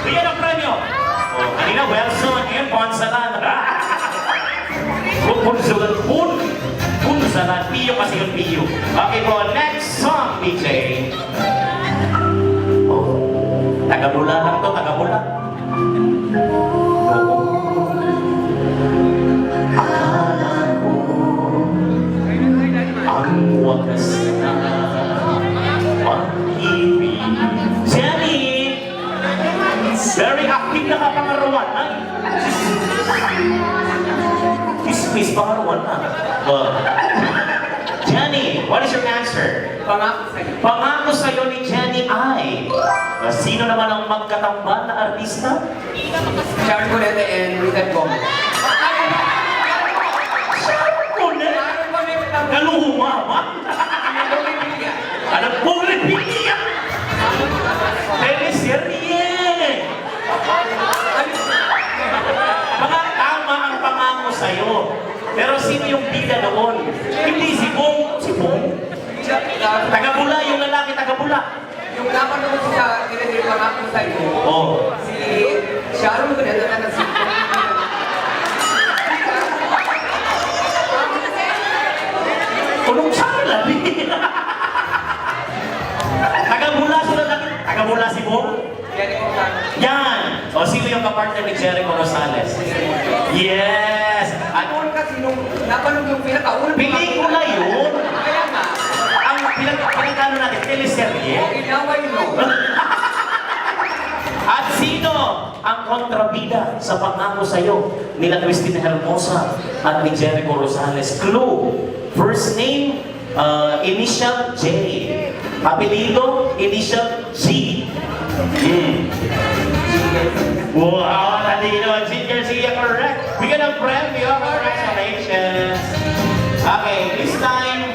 Bigyan ang premyo. Oh, kanina Wilson, ngayon Ponsalan. Ponsalan. Pio kasi yung Pio. Okay po, next song, DJ. Oh, taga-Bula lang to, taga-Bula. Ang wakas na pag-ibig. Jenny! Very active na kapangarawan. Miss Pangarawan na. Jenny, what is your answer? Pangako sa'yo. Pangako sa'yo ni Jenny ay... Sino naman ang magkatambal na artista? Sharon Cuneta and Richard Gomez. Naluhumaman? Alam po rin, Piliya! Teleserye! Mga tama ang pangako sa'yo. Pero sino yung bida doon? Hindi si Bong. Si Bong? Taga-Bula, yung lalaki taga-Bula. Yung napanood siya, tinatiri pangako sa'yo. Oh. Si Sharon Cuneta na nasi. Unong saan labi? Taga-Bula sila natin. Taga-Bula si Bong? Yan! O sino yung kapartner ni Jericho Rosales? Yes! Ano kasi nung napanood yung pinakaunang Pelikula yun! Kaya nga, Ang pinagkano natin, teleserye. inaway mo. At sino ang kontrabida sa pangako sa'yo nila Cristina Hermosa at ni Jericho Rosales? Clue, first name, initial J. Apelido, initial G. Wow, talino. Ginger Sia, correct. Bigyan ng premyo. Congratulations. Okay, this time,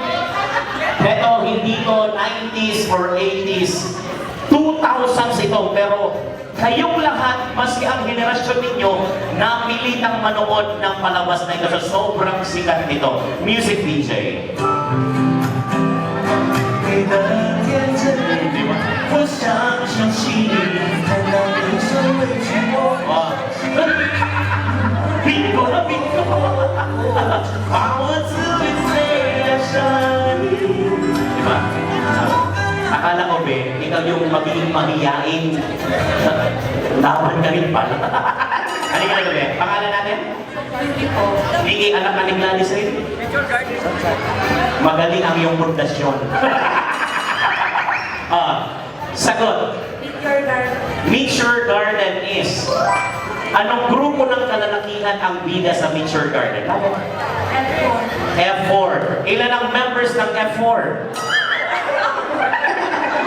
ito, hindi ko 90s or 80s. 2000s ito, pero kayong lahat, maski ang henerasyon ninyo, napilitang manood ng palabas na ito sa sobrang sikat nito. Music DJ. Oh. ikaw yung magiging mahiyain. Laban ka rin pala. Ano ka na gabi? Pangalan natin? Hindi anak ka ni Gladys rin? Magaling ang iyong pundasyon. Sagot. Meet Your Garden is. Anong grupo ng kalalakihan ang bida sa Meet Your Garden? F4. Ilan ang members ng F4?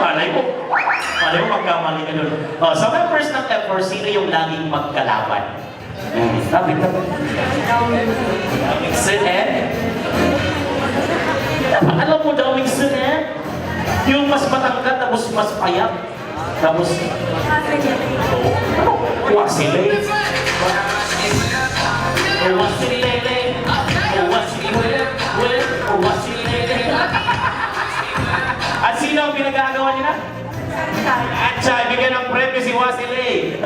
Malay mo magkamali ka nun. Sa members ng F4, sino yung laging magkalaban? Dapat. Mixed-head? Alam mo daw, mixed-head? Yung mas matangkat, tapos mas payat. Tapos... Wasilele. Wasilele. Wasilele. At sino ang pinag-aagawa niya na? Atcha, bigyan ng premyo si Wasilele.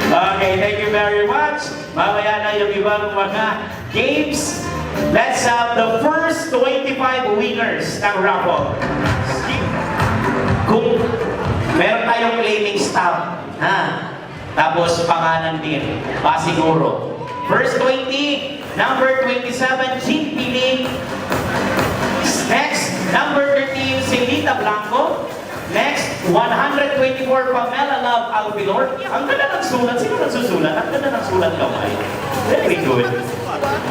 Okay, thank you very much. Mamaya na yung ibang mga games. Let's have the first 25 winners ng raffle. Kung meron tayong claiming stamp, tapos pangalan din, pasiguro. First 20, number 27, Jean Piling. Next, number 13, Celita Blanco. Next, 124, Pamela Love Alvilor. Ang ganda ng sulat. Sino nagsusulat? Ang ganda ng sulat kamay. Very good.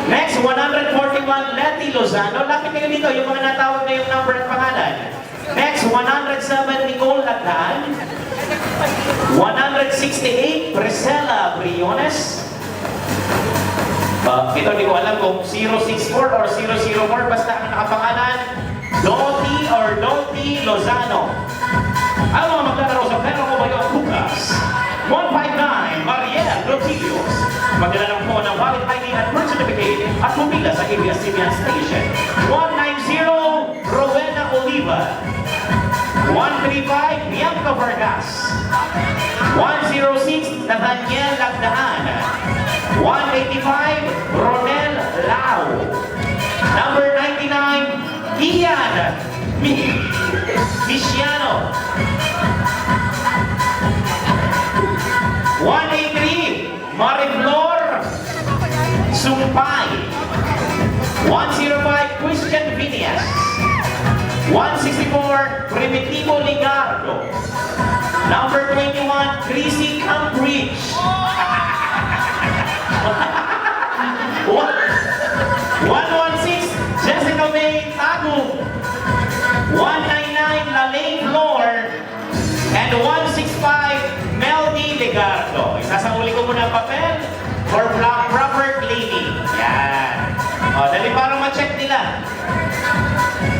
Next, 141, Letty Lozano. Lapit kayo dito, yung mga natawag na yung number at pangalan. Next, 107, Nicole Lagdaan. 168, Priscilla Briones. Ito, hindi ko alam kung 064 or 004. Basta ang nakapangalan, Doti or Doti Lozano. Ang mga maglalaro sa Pero Mo Bayo Bukas. 159, Mariel Rotilios. Magdala lang po ng valid ID at birth certificate at pumila sa ABS-CBN Station. 190, Rowena Oliva. 135, Bianca Vargas. 106, Nathaniel Lagdaan. 185, Ronel Lau. Number 99, Ian Viciano. 183, Mariflor Sumpay. 105, Christian Vinias. 164, Primitivo Ligardo. Number 21, Chrissy Cambridge. 116, Jessica May Tagum. 199, Lalaine Flor. And 165, Meldy Ligardo. Isasauli ko muna ang papel for proper cleaning. Yan. Dali para ma-check nila.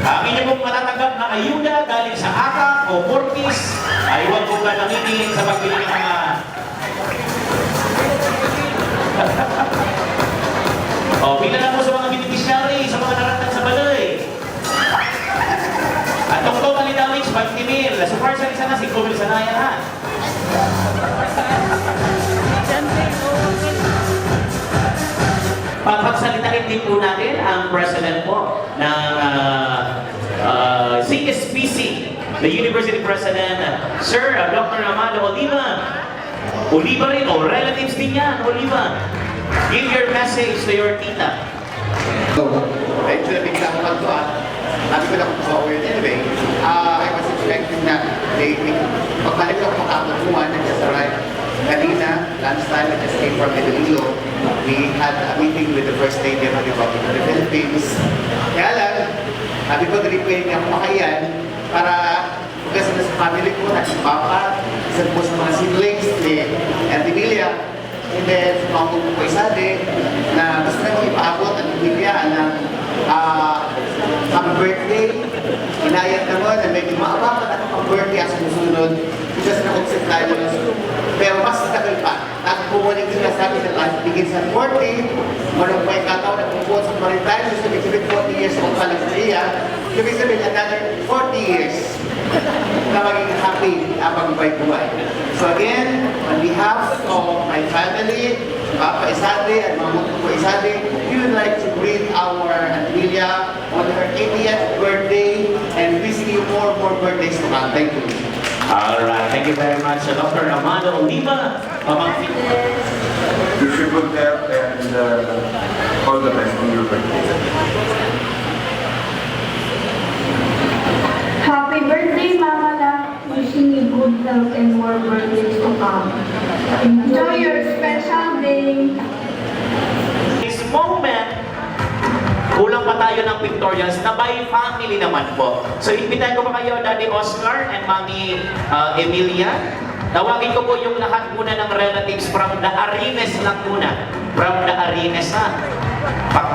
Ang inyong pong matatanggap na ayuda galing sa AKA o Murphy's ay huwag po ka nanginginig sa pagbili ng mga... Pila na po sa mga beneficiary, sa mga naratang sa balay. At ang total damage, 20 mil. So far sa isa na, 5 mil sa naya ha. Papagsalitain din po natin ang president po ng CSPC, the University President, Sir Dr. Amado Oliva. Oliva rin, o relatives din yan, Oliva. Give your message to your tita. Actually, biglang pagtuan. Sabi ko na kung pauwi. Anyway, I was expecting na pagbalik ako makakakuha na just arrived. Kanina, lunchtime, I just came from Iloilo. We had a meeting with the First Lady of the Republic of the Philippines. Kaya lang, sabi ko, hindi pwede niya kumakayan para kasi sa family ko, na si Papa, isa po sa mga siblings ni Emilia, and then sa mga kong po isade, na gusto na ipaabot ang Emilia ng happy birthday. Inayat naman na medyo maabakan ako pang birthday ang sumusunod because na-concept tayo ng pero mas tagal pa. At bumalik sila sabi sa life begins at 40, marong may kataon na kumukuha sa maritime, so ibig 40 years old pa lang sa iya, ibig sabihin another 40 years na maging happy habang buhay-buhay. So again, on behalf of my family, Papa Isade and Mamuto ko Isade, we would like to greet our Amelia on her 80th birthday and wishing you more birthdays to come. Thank you. Alright, thank you very much, Dr. Amado Oliva. Pamangkin. Wish you good health and all the best on your birthday. Happy birthday, Mama La. Wishing you good health and more birthdays to come. Enjoy your special day. This moment, kulang pa tayo ng pictorials na by family naman po. So, invitahan ko pa kayo, Daddy Oscar and Mami Emilia. Tawagin ko po yung lahat muna ng relatives from the Arines lang muna. From the Arines, ha?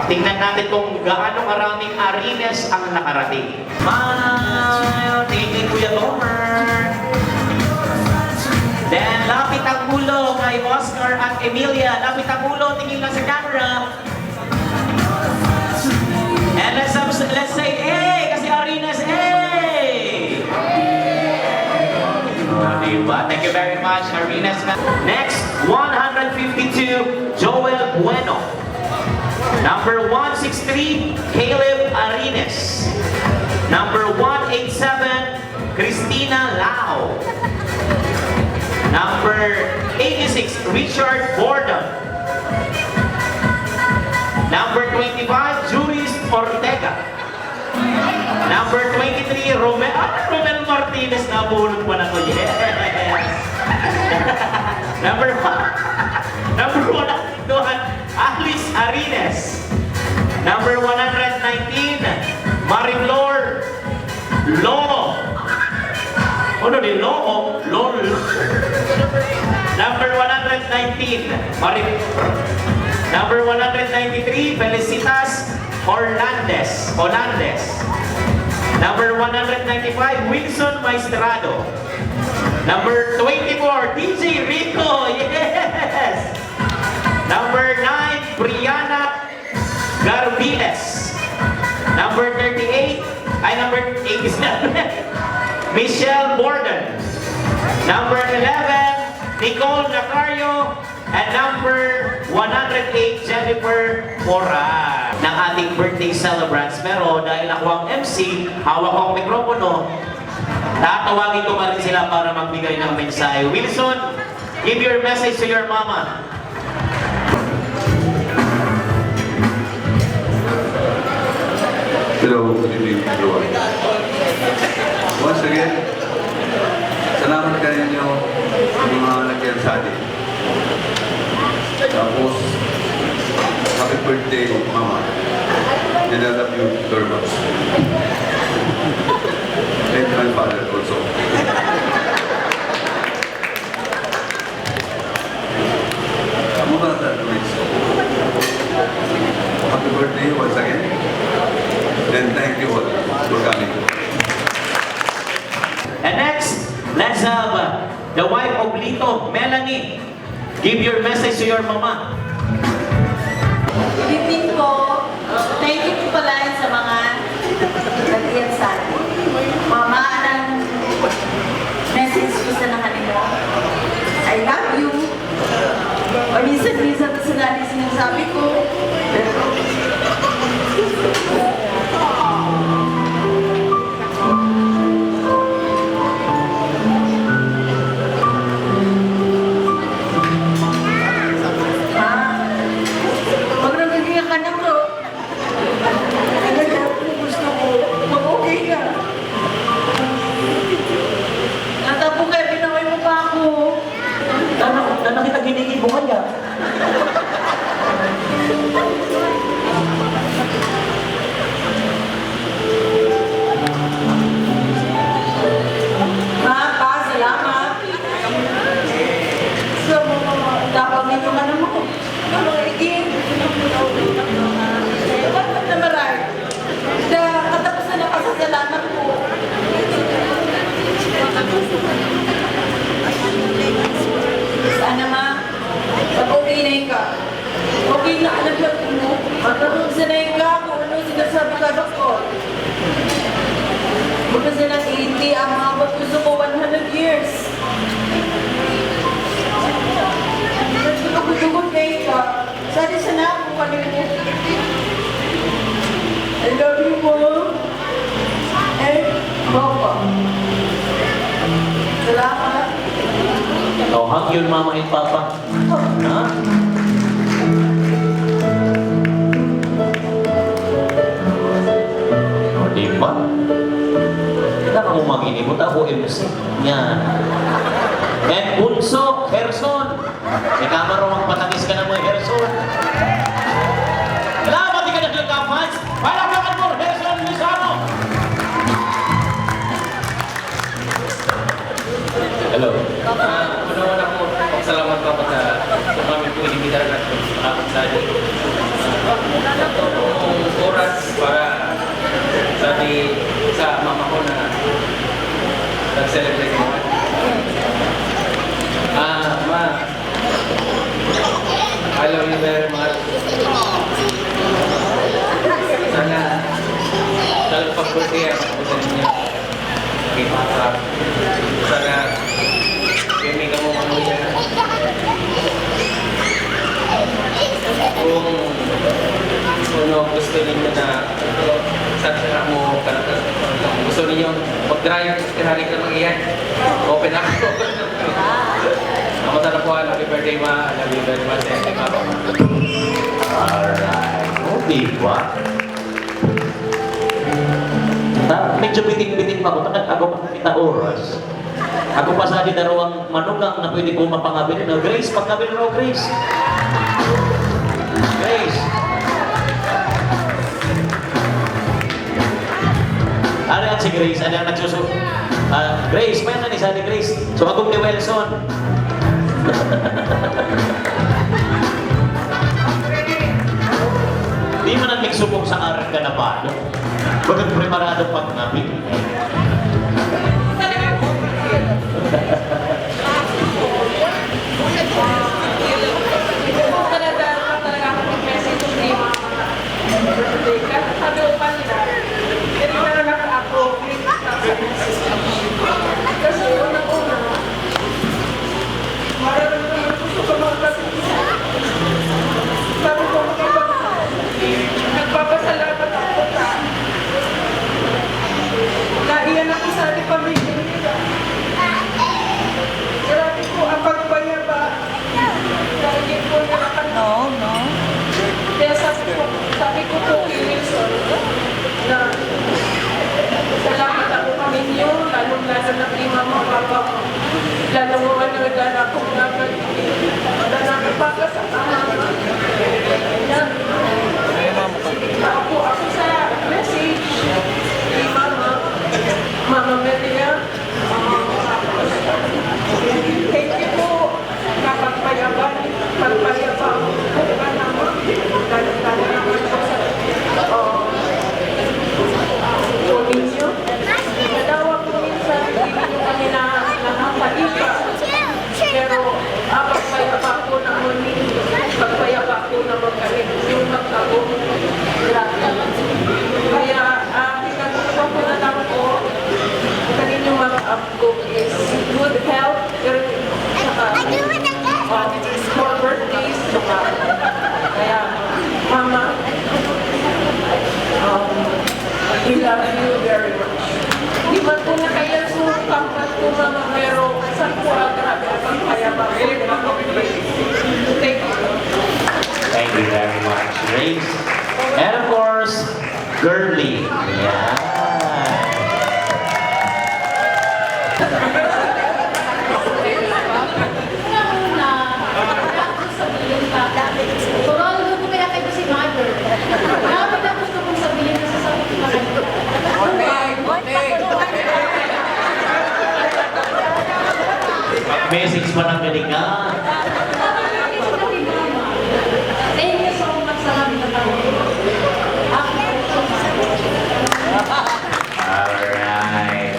Tingnan natin kung gaano karaming Arines ang nakarating. Smile! Tingin kay Kuya Tomer. Then, lapit ang ulo kay Oscar at Emilia. Lapit ang ulo, tingin lang sa camera. And let's say, hey! Kasi Arines, hey! Diba? Thank you very much, Arines. Next, 152, Joel Bueno. Number 163, Caleb Arines. Number 187, Christina Lau. Number 86, Richard Borden. Number 25, Juris Ortega. Number 23, Romel Martinez. Nabulot pa na ko, yes! Number 1, Alice Arines. Number 119, Marilor Lo. Ano ni Lo? Lol. Number 119, Number 193, Felicitas Orlandes. Number 195, Wilson Maestrado. Number 24, DJ Rico. Yes! Number 9, Brianna Garbiles. Number 38, number 87, Michelle Borden. Number 11, Nicole Nacario. And number 108, Jennifer Mora, ng ating birthday celebrants. Pero dahil ako ang MC, hawak ko ang mikropono, tatawagin ko pa rin sila para magbigay ng mensahe. Wilson, give your message to your mama. Hello, good evening everyone. Once again, salamat kayo nyo sa mga nagyan sa atin. Tapos, happy birthday, Mama. And I love you very much. And my father also. Move on to the next. Happy birthday once again. And thank you all for coming. And next, let's have the wife of Lito, Melanie. Give your message to your mama. Good evening po. Thank you po pala sa mga nag-iyan sa atin. Mama, anong message ko sa nahanin mo? I love you. Paminsan-minsan sa natin sinasabi ko. Pero, nakita ginigil mo kaya. Pa, salamat. So, dapat nito ka naman ko. Ano, igin? Dapat na maray. Katapusan na pasasalamat ko. Sana ma, pag okay na ka. Okay na alam mo. Magkaroon sanay ka kung ano sinasabi ka, doktor. Bukas na ng 80, ang habang gusto ko 100 years. Nagdugot na ka. Sana sana ako kanina. I love you, Mom. And Papa. hug yun, mama and papa. Ha? O, diba? Hindi ka mo maginibot ako, MC. Yan. And Bunso, Herson. Ikaw marunong patangis ka na mo, Herson. Salamat ka na sa fans. Palakpakan mo, Herson Luzano. Hello. Una-una po, salamat po sa kami po inimbitar na sa oras para sa mama ko na nag-celebrate mo. Ma, I love you very much. Sana pag-birthday ako sa inyo. Kay Papa. Sana may ka mo manuya. Kung gusto ninyo na sa mo gusto ninyo mag-drive tinari ka mag-iyan, open up ko. Masarap po, happy birthday ma. I love you very much. Thank you, Papa. Alright. O, diba? Medyo biting-biting pa ako. Ako pa kita oras. Ako pa sa akin darawang manugang na pwede ko mapangabili. No, Grace, pagkabili mo, Grace. Grace. Ano yan si Grace? Ano yan nagsusunod? Grace, may ni sa ni Grace. Sumagong ni Wilson. Di mo nang nagsubok sa aral ka na ba? Bagag preparado pag-ngabit. Nagpapasalamat ako sa naiyan ako sa ating pamilya nila. Grabe po ang pagbayaba. Lagi po nila no. Kaya sabi ko po kay Wilson na salamat ako kami niyo, lalong-lalo na kay mama, papa mo. Lalong mo nagdala akong nagpaka sa mama. Ako sa message kay Mama Maria. Thank you po. Kapagpayabang, pagpayabang ko ka naman. Lalo-lalo naman po sa ninyo. Nadawa po minsan, hindi nyo kami nakapalika. Pero pagpayaba ko naman, pagpayaba ko naman kami. Yung mag-abong kaya pinag-usapan ko na lang po kaninyong mag-up ko is good health, more birthdays, kaya mama, we love you very much. Di ba po na kaya sumangkampat ko mama, pero saan po grabe ang pagpayaba ko. Thank you. Thank you very much, Grace. And of course, Girly. Yeah. Message pa ng galinga. Thank you so much sa lahat ng Alright.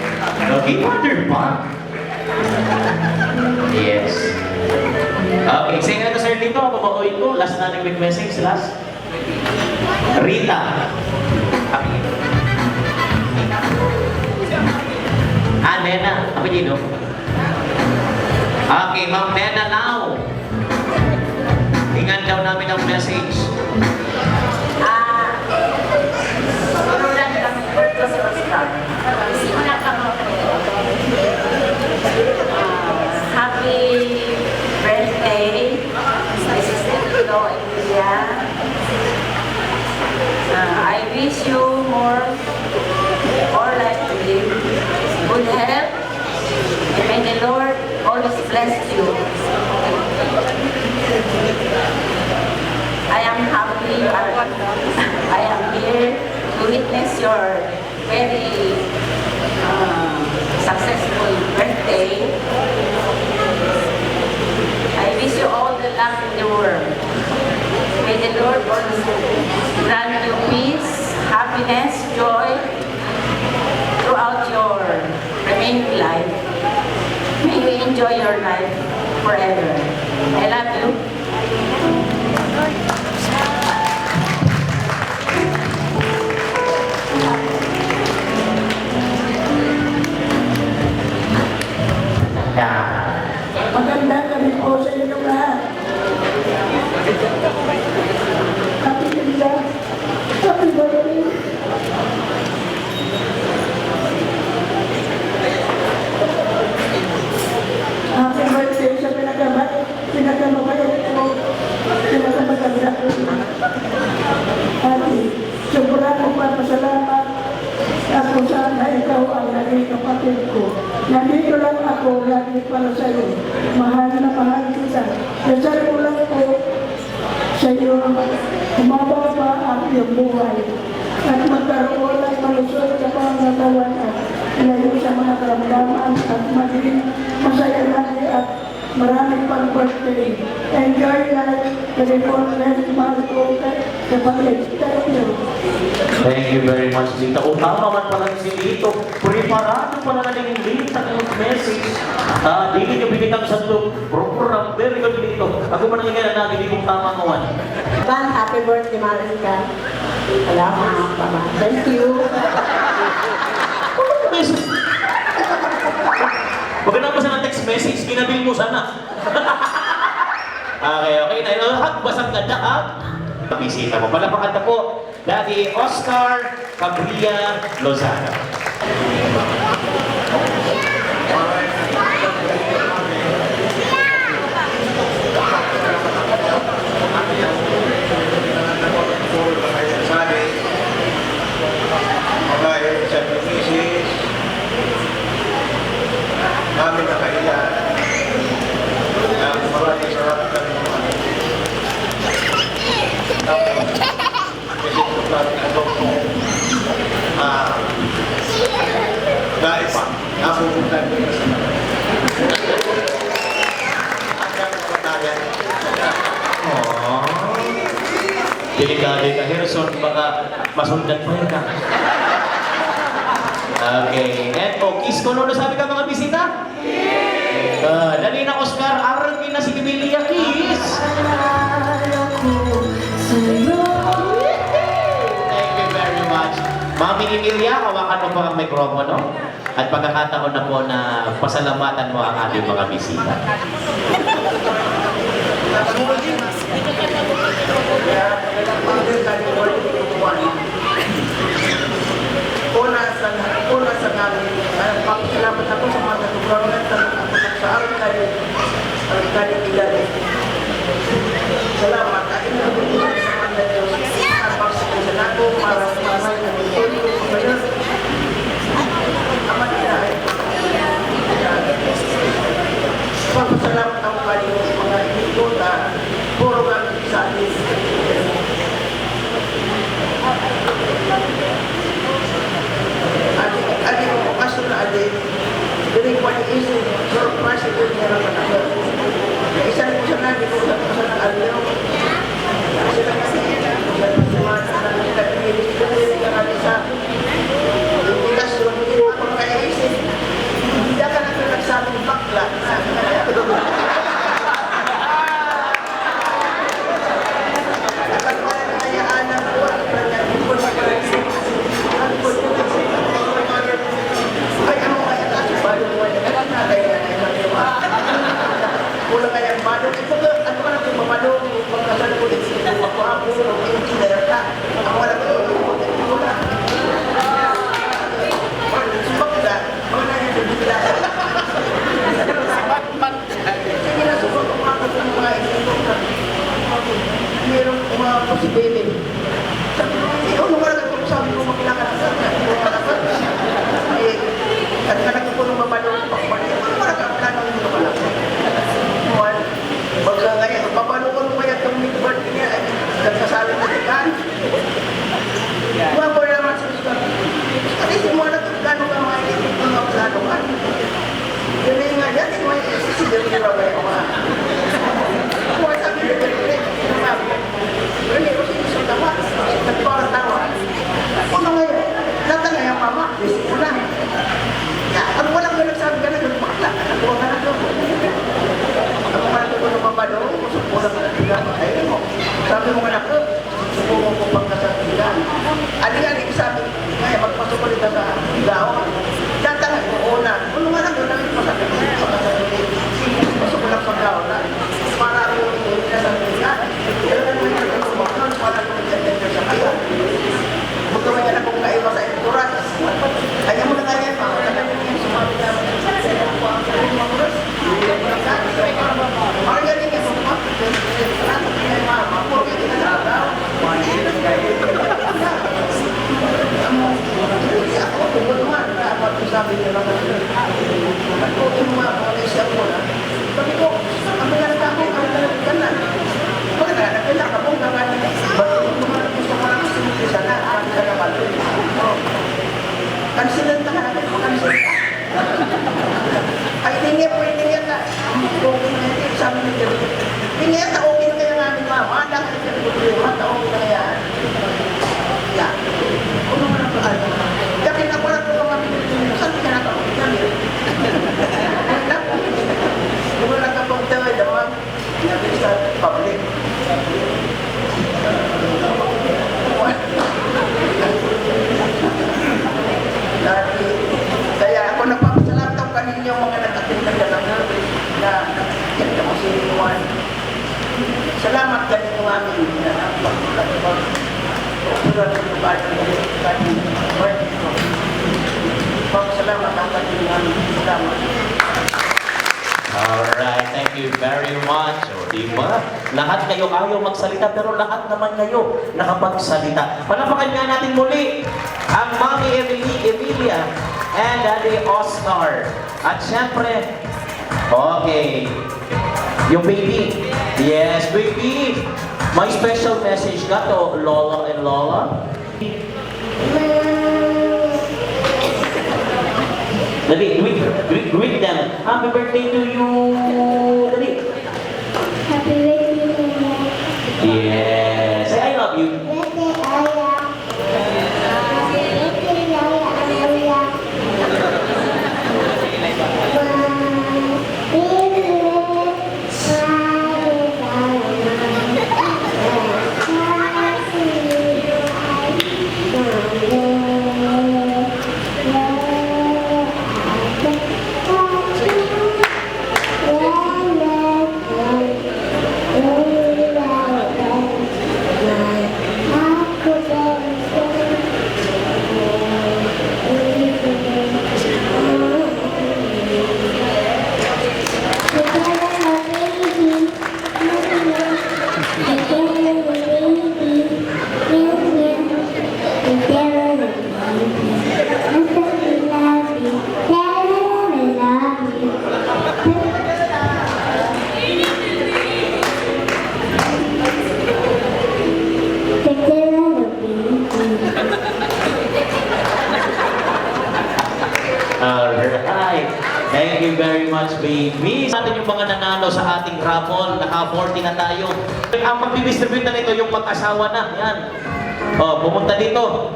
Okay, order pa? Yes. Okay, sige nga to Sir Lito, babaoy ko. Last na nag-message, last. Rita. Nena. Apa dito? Okay, Ma'am Nena now. Tingnan daw namin ang message. Happy wish you more life to live, good health, and may the Lord always bless you. I am happy I am here to witness your very successful birthday. I wish you all the luck in the world. May the Lord always grant you peace, happiness, joy throughout your remaining life. May you enjoy your life forever. I love you. Magandang gabi po sa inyong lahat. Happy Linda. Happy birthday. Happy birthday sa pinakamabait ko. Pinakamaganda ko. At sobrang magpapasalamat ako sana ikaw ang naging kapatid ko. Nandito lang ako lagi para sa iyo. Mahal na mahal kita. Dasal ko lang po sa iyo humaba pa ang iyong buhay. At magkaroon ay malusot sa pangatawan at ilayo sa mga karamdaman at maging masaya lagi at maraming pang birthday. Enjoy life. California, Marco, kapatid. Thank you. Thank you very much, Lita. O, tama man pala si Lito. Preparado pala na yung Lita ng message. Hindi nyo binitang sa program. Very good, Lito. Ako pa nangyayari na, hindi kong tama kawan. Van, happy birthday, Marika. Salamat, Papa. Thank you. Maganda pa sa ng text message, kinabil mo sana. Okay. Nailahag, basang ganda, ha? Bisita mo. Palapakanta po, Daddy Oscar Cabria Lozano. Namin na kailan ang maraming sarap ng tapos kasi ito namin ang dokto guys, napupuntan ko sa mga hanggang kapatayan. Delikado ka, Harrison. Baka masundan pa yun ka. Okay. And kiss ko, no? Sabi ka mga bisita? Dali na, Oscar. Aral na si Emilia, kiss. Thank you very much. Mami Emilia, hawakan mo pa ang mikropono. At pagkakataon na po na pasalamatan mo ang ating mga bisita. Una sa namin, pagkakalamat ako sa mga government sa aral kayo ilan. Salamat. At inabot sa mga Diyos ang pagsakisan ako para sa mamay na tulong ko ngayon. Amat na ay pagpasalamat ako kayo mga ikot na puro gamit sa atin. Adik ko kaso na adik, dari ko ni isu, surprise itu niya naman ako. Isa ko sa nabi ko sa ng alyo. Sila kasi, sa mga pinili ko yung natin sa bigas, hindi ko ako nakaisip. Hindi ka na nagsabing bakla. Kapag wala na kayaan ng buwan, hindi ko nakaisip. Mula kaya badong ito ba? Ano ka natin mamadong magkasal ko din sa mga ako ng engineer ka. Ako wala ko ito na. Subak na. Mga na yung bigla. Sige na subak ko mga sa mga engineer ka. Mayroong mga posibility. Sabi ko, ikaw nung wala ko sa Hindi nga, okay na kaya namin mama. Dahil sa problema, okay na kaya. Yan. Ano mo na ito, ano? Dahil ako na ito kami, saan ka na ito? Wala lang ka pang tawad, naman. Nabi sa public. Dati, kaya ako nagpapasalamat ako kanina yung mga nag-attend na lang na nakikita ko si Juan. Salamat kanina yung aming na pagpapalapag. Salamat ang kanina yung aming salamat. Alright, thank you very much. O, diba? Lahat kayo ayaw magsalita, pero lahat naman kayo nakapagsalita. Palapakan nga natin muli ang Mami Emilia and Daddy Oscar. At syempre, okay, yung baby. Yes, baby. May special message ka to Lola and Lola. Dali, greet them. Happy birthday to you. Dali. Happy birthday to you. Yes. Say I love you. Birthday, Aya. Happy birthday, Aya. Alright. Thank you very much, baby. Sa atin yung mga nanalo sa ating raffle, naka-40 na tayo. Ang magdidistribute na nito yung mag-asawa na. Yan. Oh, pumunta dito.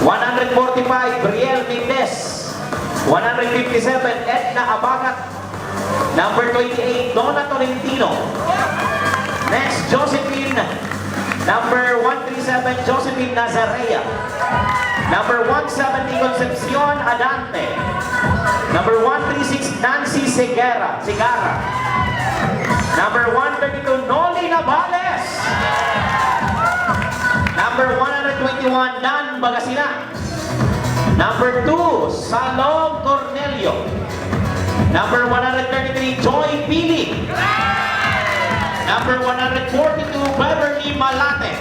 145, Brielle Mendez. 157, Edna Abagat. Number 28, Donna Tolentino. Next, Josephine. Number 137, Josephine Nazarea. Number 170, Concepcion Adante. Number 136, Nancy Segara. Number 132, Noli Navales. Number 121, Dan Bagasina. Number 2, Salom Cornelio. Number 133, Joy Pili. Number 142, Beverly Malate.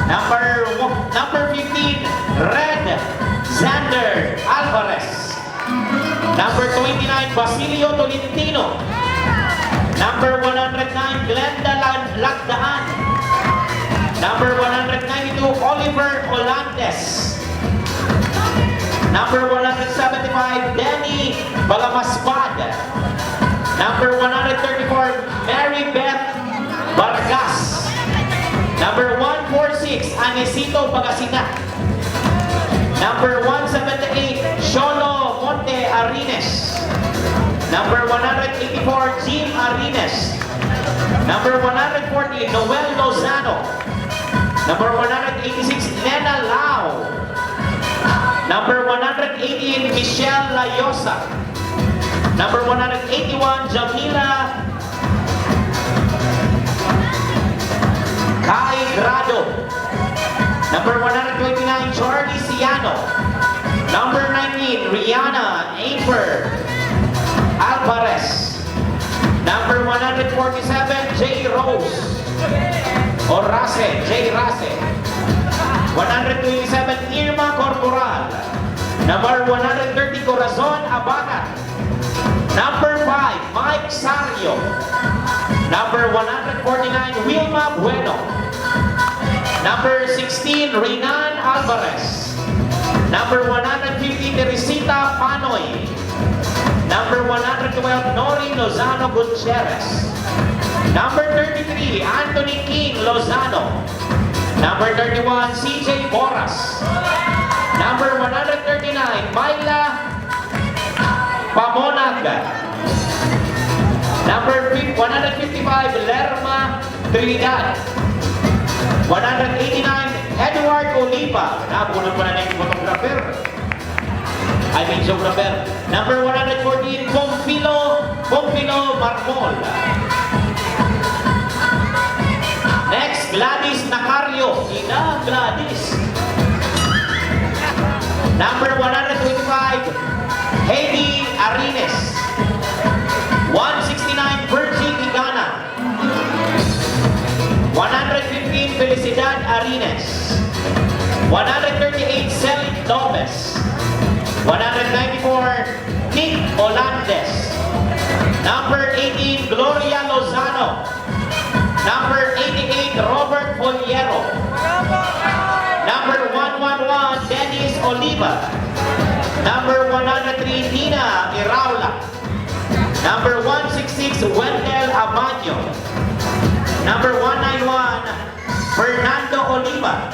Number 15, Red Xander Alvarez. Number 29, Basilio Tolentino. Number 109, Glenda Lagdaan. Number 192, Oliver Olandes. Number 175, Denny Balamaspad. Number 134, Mary Beth Vargas. Number 146, Anesito Pagasinan. Number 178, Sholo Monte Arines. Number 184, Jim Arines. Number 140, Noel Lozano. Number 186, Nena Lau. Number 118, Michelle Layosa. Number 181, Jamila Kai Grado. Number 129, Charlie Ciano. Number 19, Rihanna Afer Alvarez. Number 147, J. Rose. O Rase, J. Rase. 127, Irma Corporal. Number 130, Corazon Abacat. Number 5, Mike Sario. Number 149, Wilma Bueno. Number 16, Renan Alvarez. Number 150, Teresita Panoy. Number 112, Nori Joy Lozano Gutierrez. Number 33, Anthony King Lozano. Number 31, CJ Boras. Number 139, Myla Pamonag. Number 155, Lerma Trinidad. 189, Edward Oliva. Napunan pa na yung photographer. I mean geographer. Number 114, Pomfilo Marmol. Next, Gladys Nacario. Ina, Gladys. Number 125, Heidi Arines. 169, Virgin Igana. 115, Felicidad Arines. 138, Celine Lopez. 194, Nick Olandes. Number 18, Gloria Lozano. Number 88, Robert Poliero. Number 111, Dennis Oliva. Number 103, Nina Iraula. Number 166, Wendell Amaño. Number 191, Fernando Oliva.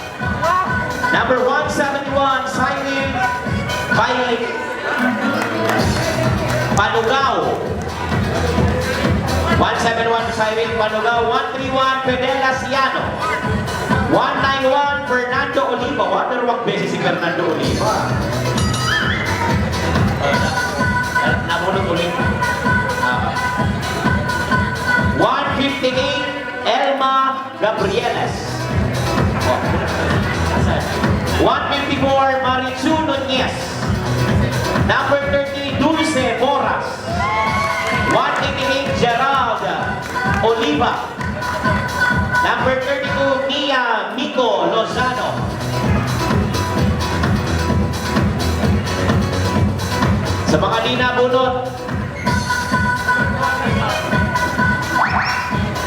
Number 171, Cyril Panugao. 171, Cyril Panugao. 131, Fidel Asiano. 191, Fernando Oliva. Wonder wag beses si Fernando Oliva. Nabulog ulit. 158, Elma Gabrieles. 154, Marichu Nunez. Number 30, Dulce Boras. 188, Gerald Oliva. Number 32, Mia Miko Lozano. Sa mga di nabunot,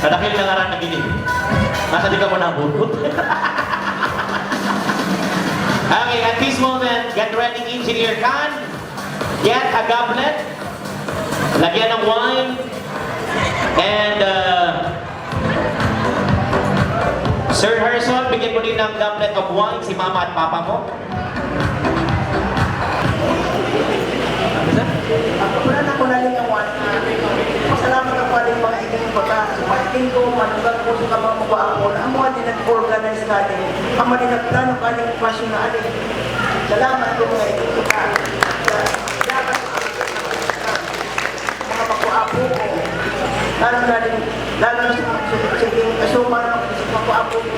kadakil na nga rin naginig. Nasa di ka mo nabunot. Okay, at this moment, get ready, Engineer Khan. Get a goblet. Lagyan ng wine. And, Sir Harrison, bigyan mo din ng goblet of wine si Mama at Papa mo. Ako pala na ko naling ang wala. Pasalamat ako rin mga inyong pagka. Sumating ko, manugang ko sa mga mukha ako na ang mga din nag-organize natin. Ang mga din nagplano ka ng pasyon na alin. Salamat ko mga inyong pagka. Salamat ko mga makuha po ko. Lalo na sige, kasuma ng makuha po ko.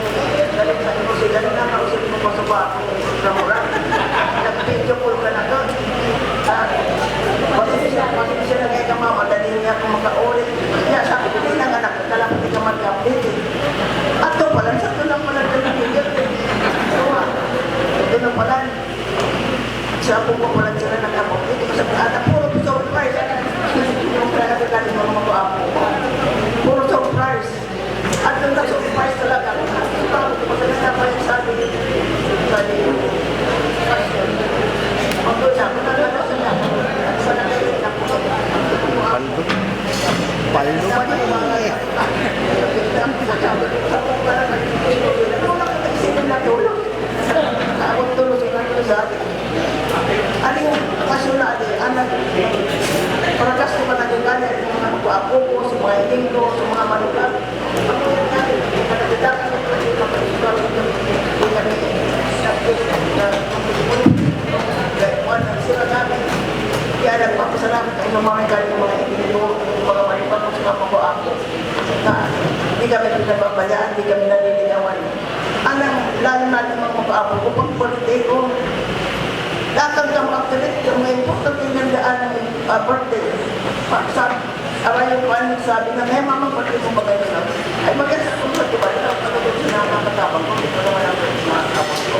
Galing sa inyo sila na nakausip mo pa sa bako. Ramurang. Nag-video call ka na doon. Pag-ibig siya lang kaya mama, dali niya kung makaulit. Kaya sabi ko, hindi lang anak, talagang hindi ka mag-update. At doon pala, sa doon lang pala doon nag-video. Doon lang pala. Sa po po pala sila nag-update. Kasi anak, puro surprise. Yung pinagagaling mga mga apo. Puro surprise. At doon na surprise talaga. Kasi na pa yung sabi. Sabi yung question. Ang doon siya, kung nalala siya niya. Paldo ba niya eh? Aling kasyo na anak, paragas ko ba natin ganyan, mga mag-apo ko, sa mga iting ko, sa mga manugang. Ako yan natin, kanagdagan ko pa yung kapag-isuan ko, hindi kami sila namin. Kaya nagpapasalamat tayo ng mga galing mga iting ko, mga manipan ko sa mga pag-apo. Na hindi kami pinababayaan, hindi kami naliligawan. Lalo natin mga pag-apo ko, pag politiko, datang kang activate, yung may important tinandaan ng birthday. Aray yung paano sabi na, may mamang birthday mo ba kayo na? Ay maganda kung sa diba, ito ang pagkakas na nakakatabang ko, ito naman ang mga kapag ko.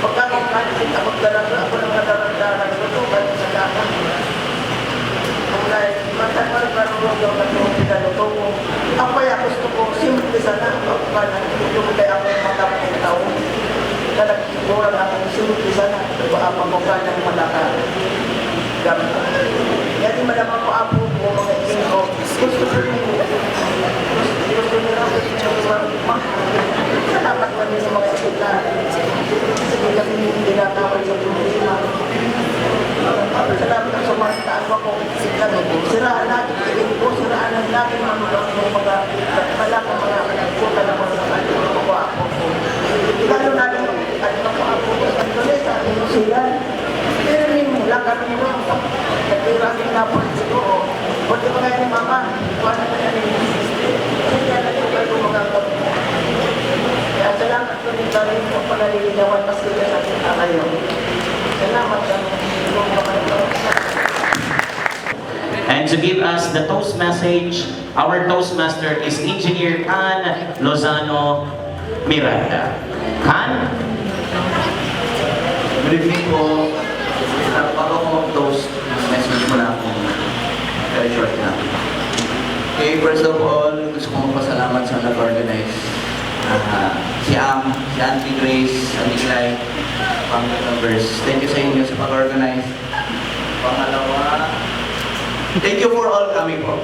Pagkakasin ako talaga, ako nang nadaragdaran ko ito, kahit sa lahat. Kung dahil, matang-mal karulog yung katulong pinaluto ko. Ang kaya gusto ko, simple sana, yung kaya ako matapang ng tao. Kada siguro natin simple sana, pagpapagbukan ng malaka. Yan yung malamang ko apo ko, mga siraan natin, po, siraan natin mga malakang mga nagpunta na mga mga ako. Lalo natin, at mga ako sa Indonesia, New Zealand, pero mo, lakad mo lang, nagtirasin na po siguro. Pwede mo ngayon ni Mama, wala na yan kaya nagtirasin ko mga kaya salamat ko din kami po panalilinawan mas kaya sa akin kayo. Salamat kami. And to give us the toast message, our Toastmaster is Engineer Can Lozano Miranda. Can? Good evening po. Bago ko mag-toast, message ko na akong very short na. Okay, first of all, gusto ko magpasalamat sa nag-organize. Si Auntie Grace, Auntie Clyde, Panginoon Numbers. Thank you sa inyo sa pag-organize. Pangalawa, thank you for all kami po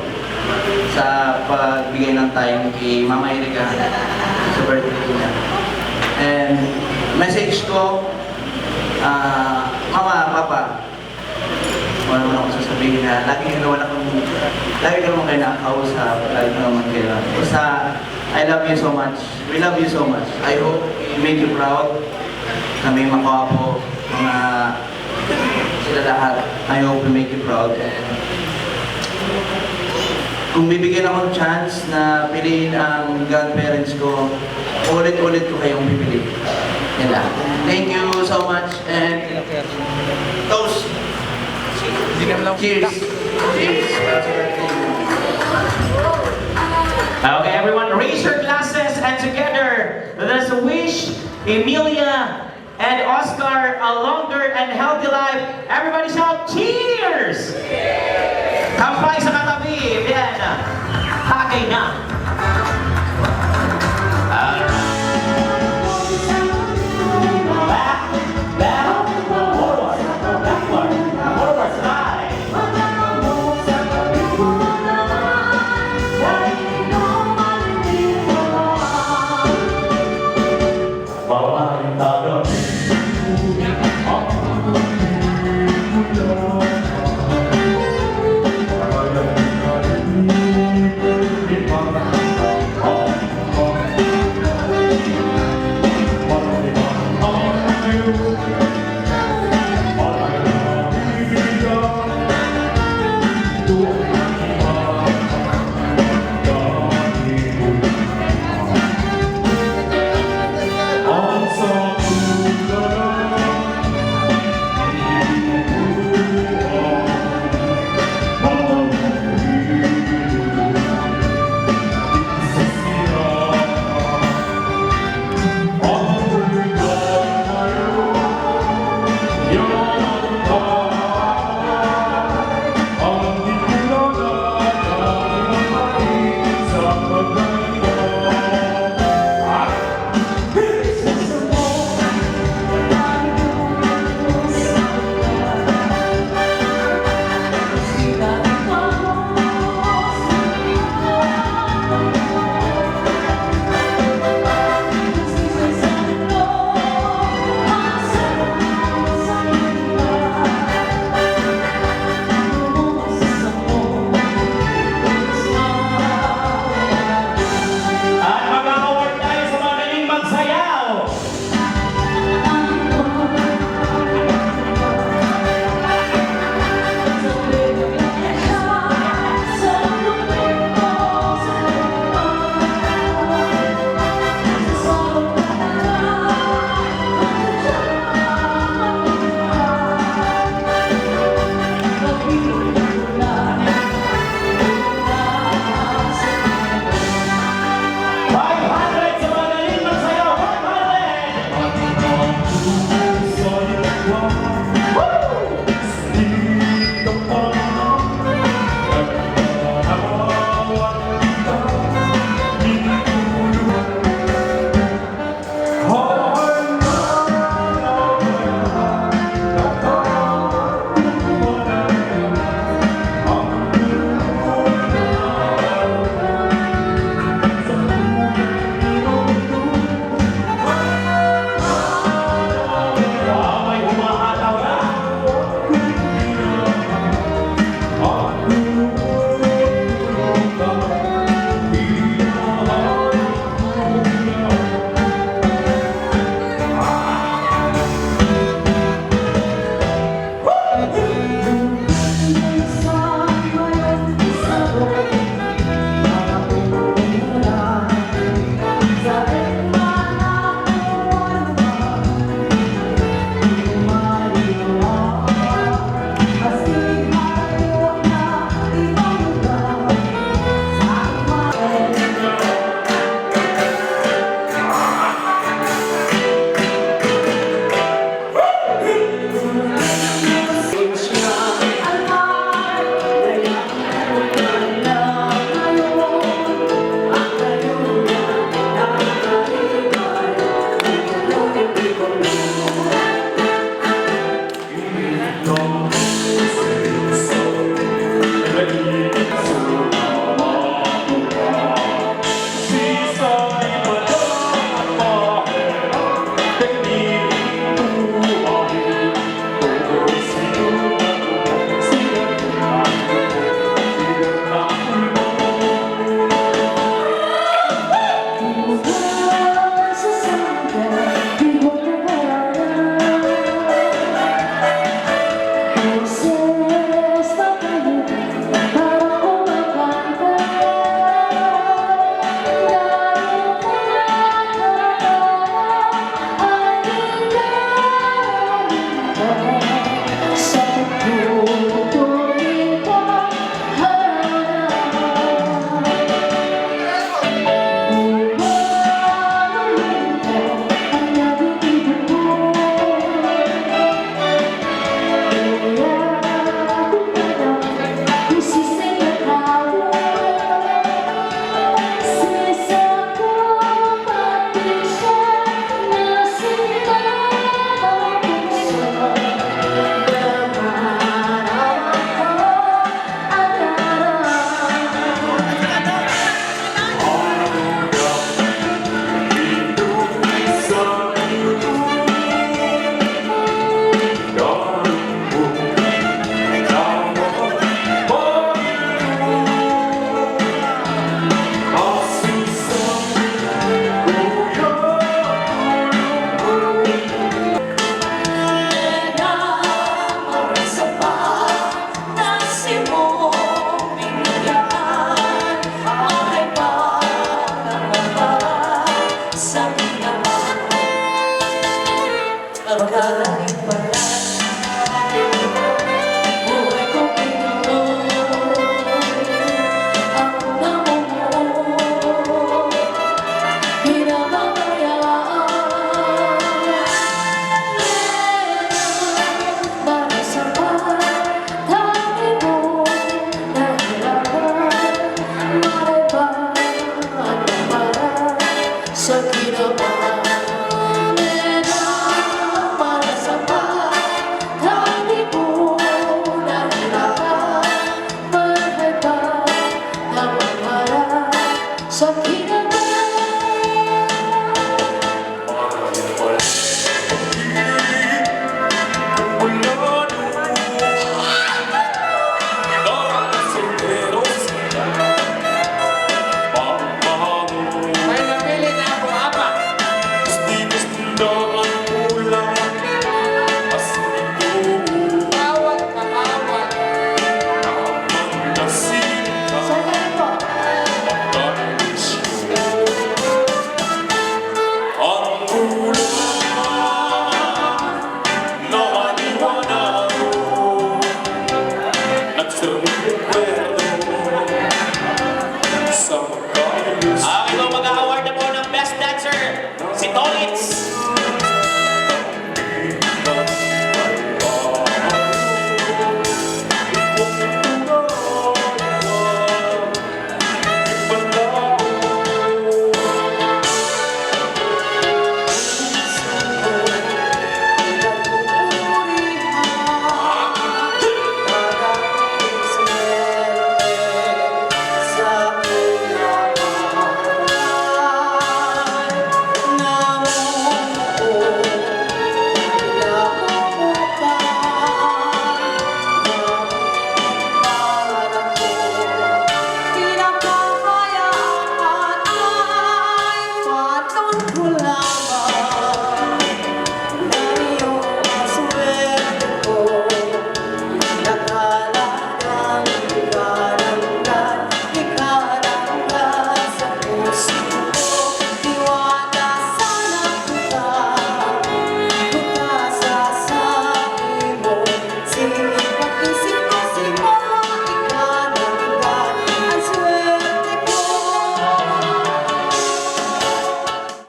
sa pagbigay ng time kay Mama Erika sa birthday niya. And message ko, Mama, Papa, wala naman akong sasabihin na lagi ka naman kayo nakakausap, lagi ka naman kayo. Basta, I love you so much. We love you so much. I hope we make you proud. Kami makwapo, mga sila lahat. I hope we make you proud. And kung bibigyan ako ng chance na piliin ang grandparents ko, ulit-ulit ko kayong pipili. Yan lang. Thank you so much and toast! Cheers! Cheers! Okay, everyone, raise your glasses and together, let's wish Emilia and Oscar a longer and healthy life. Everybody shout, cheers! Kampay sa katabi, yan. Tagay na.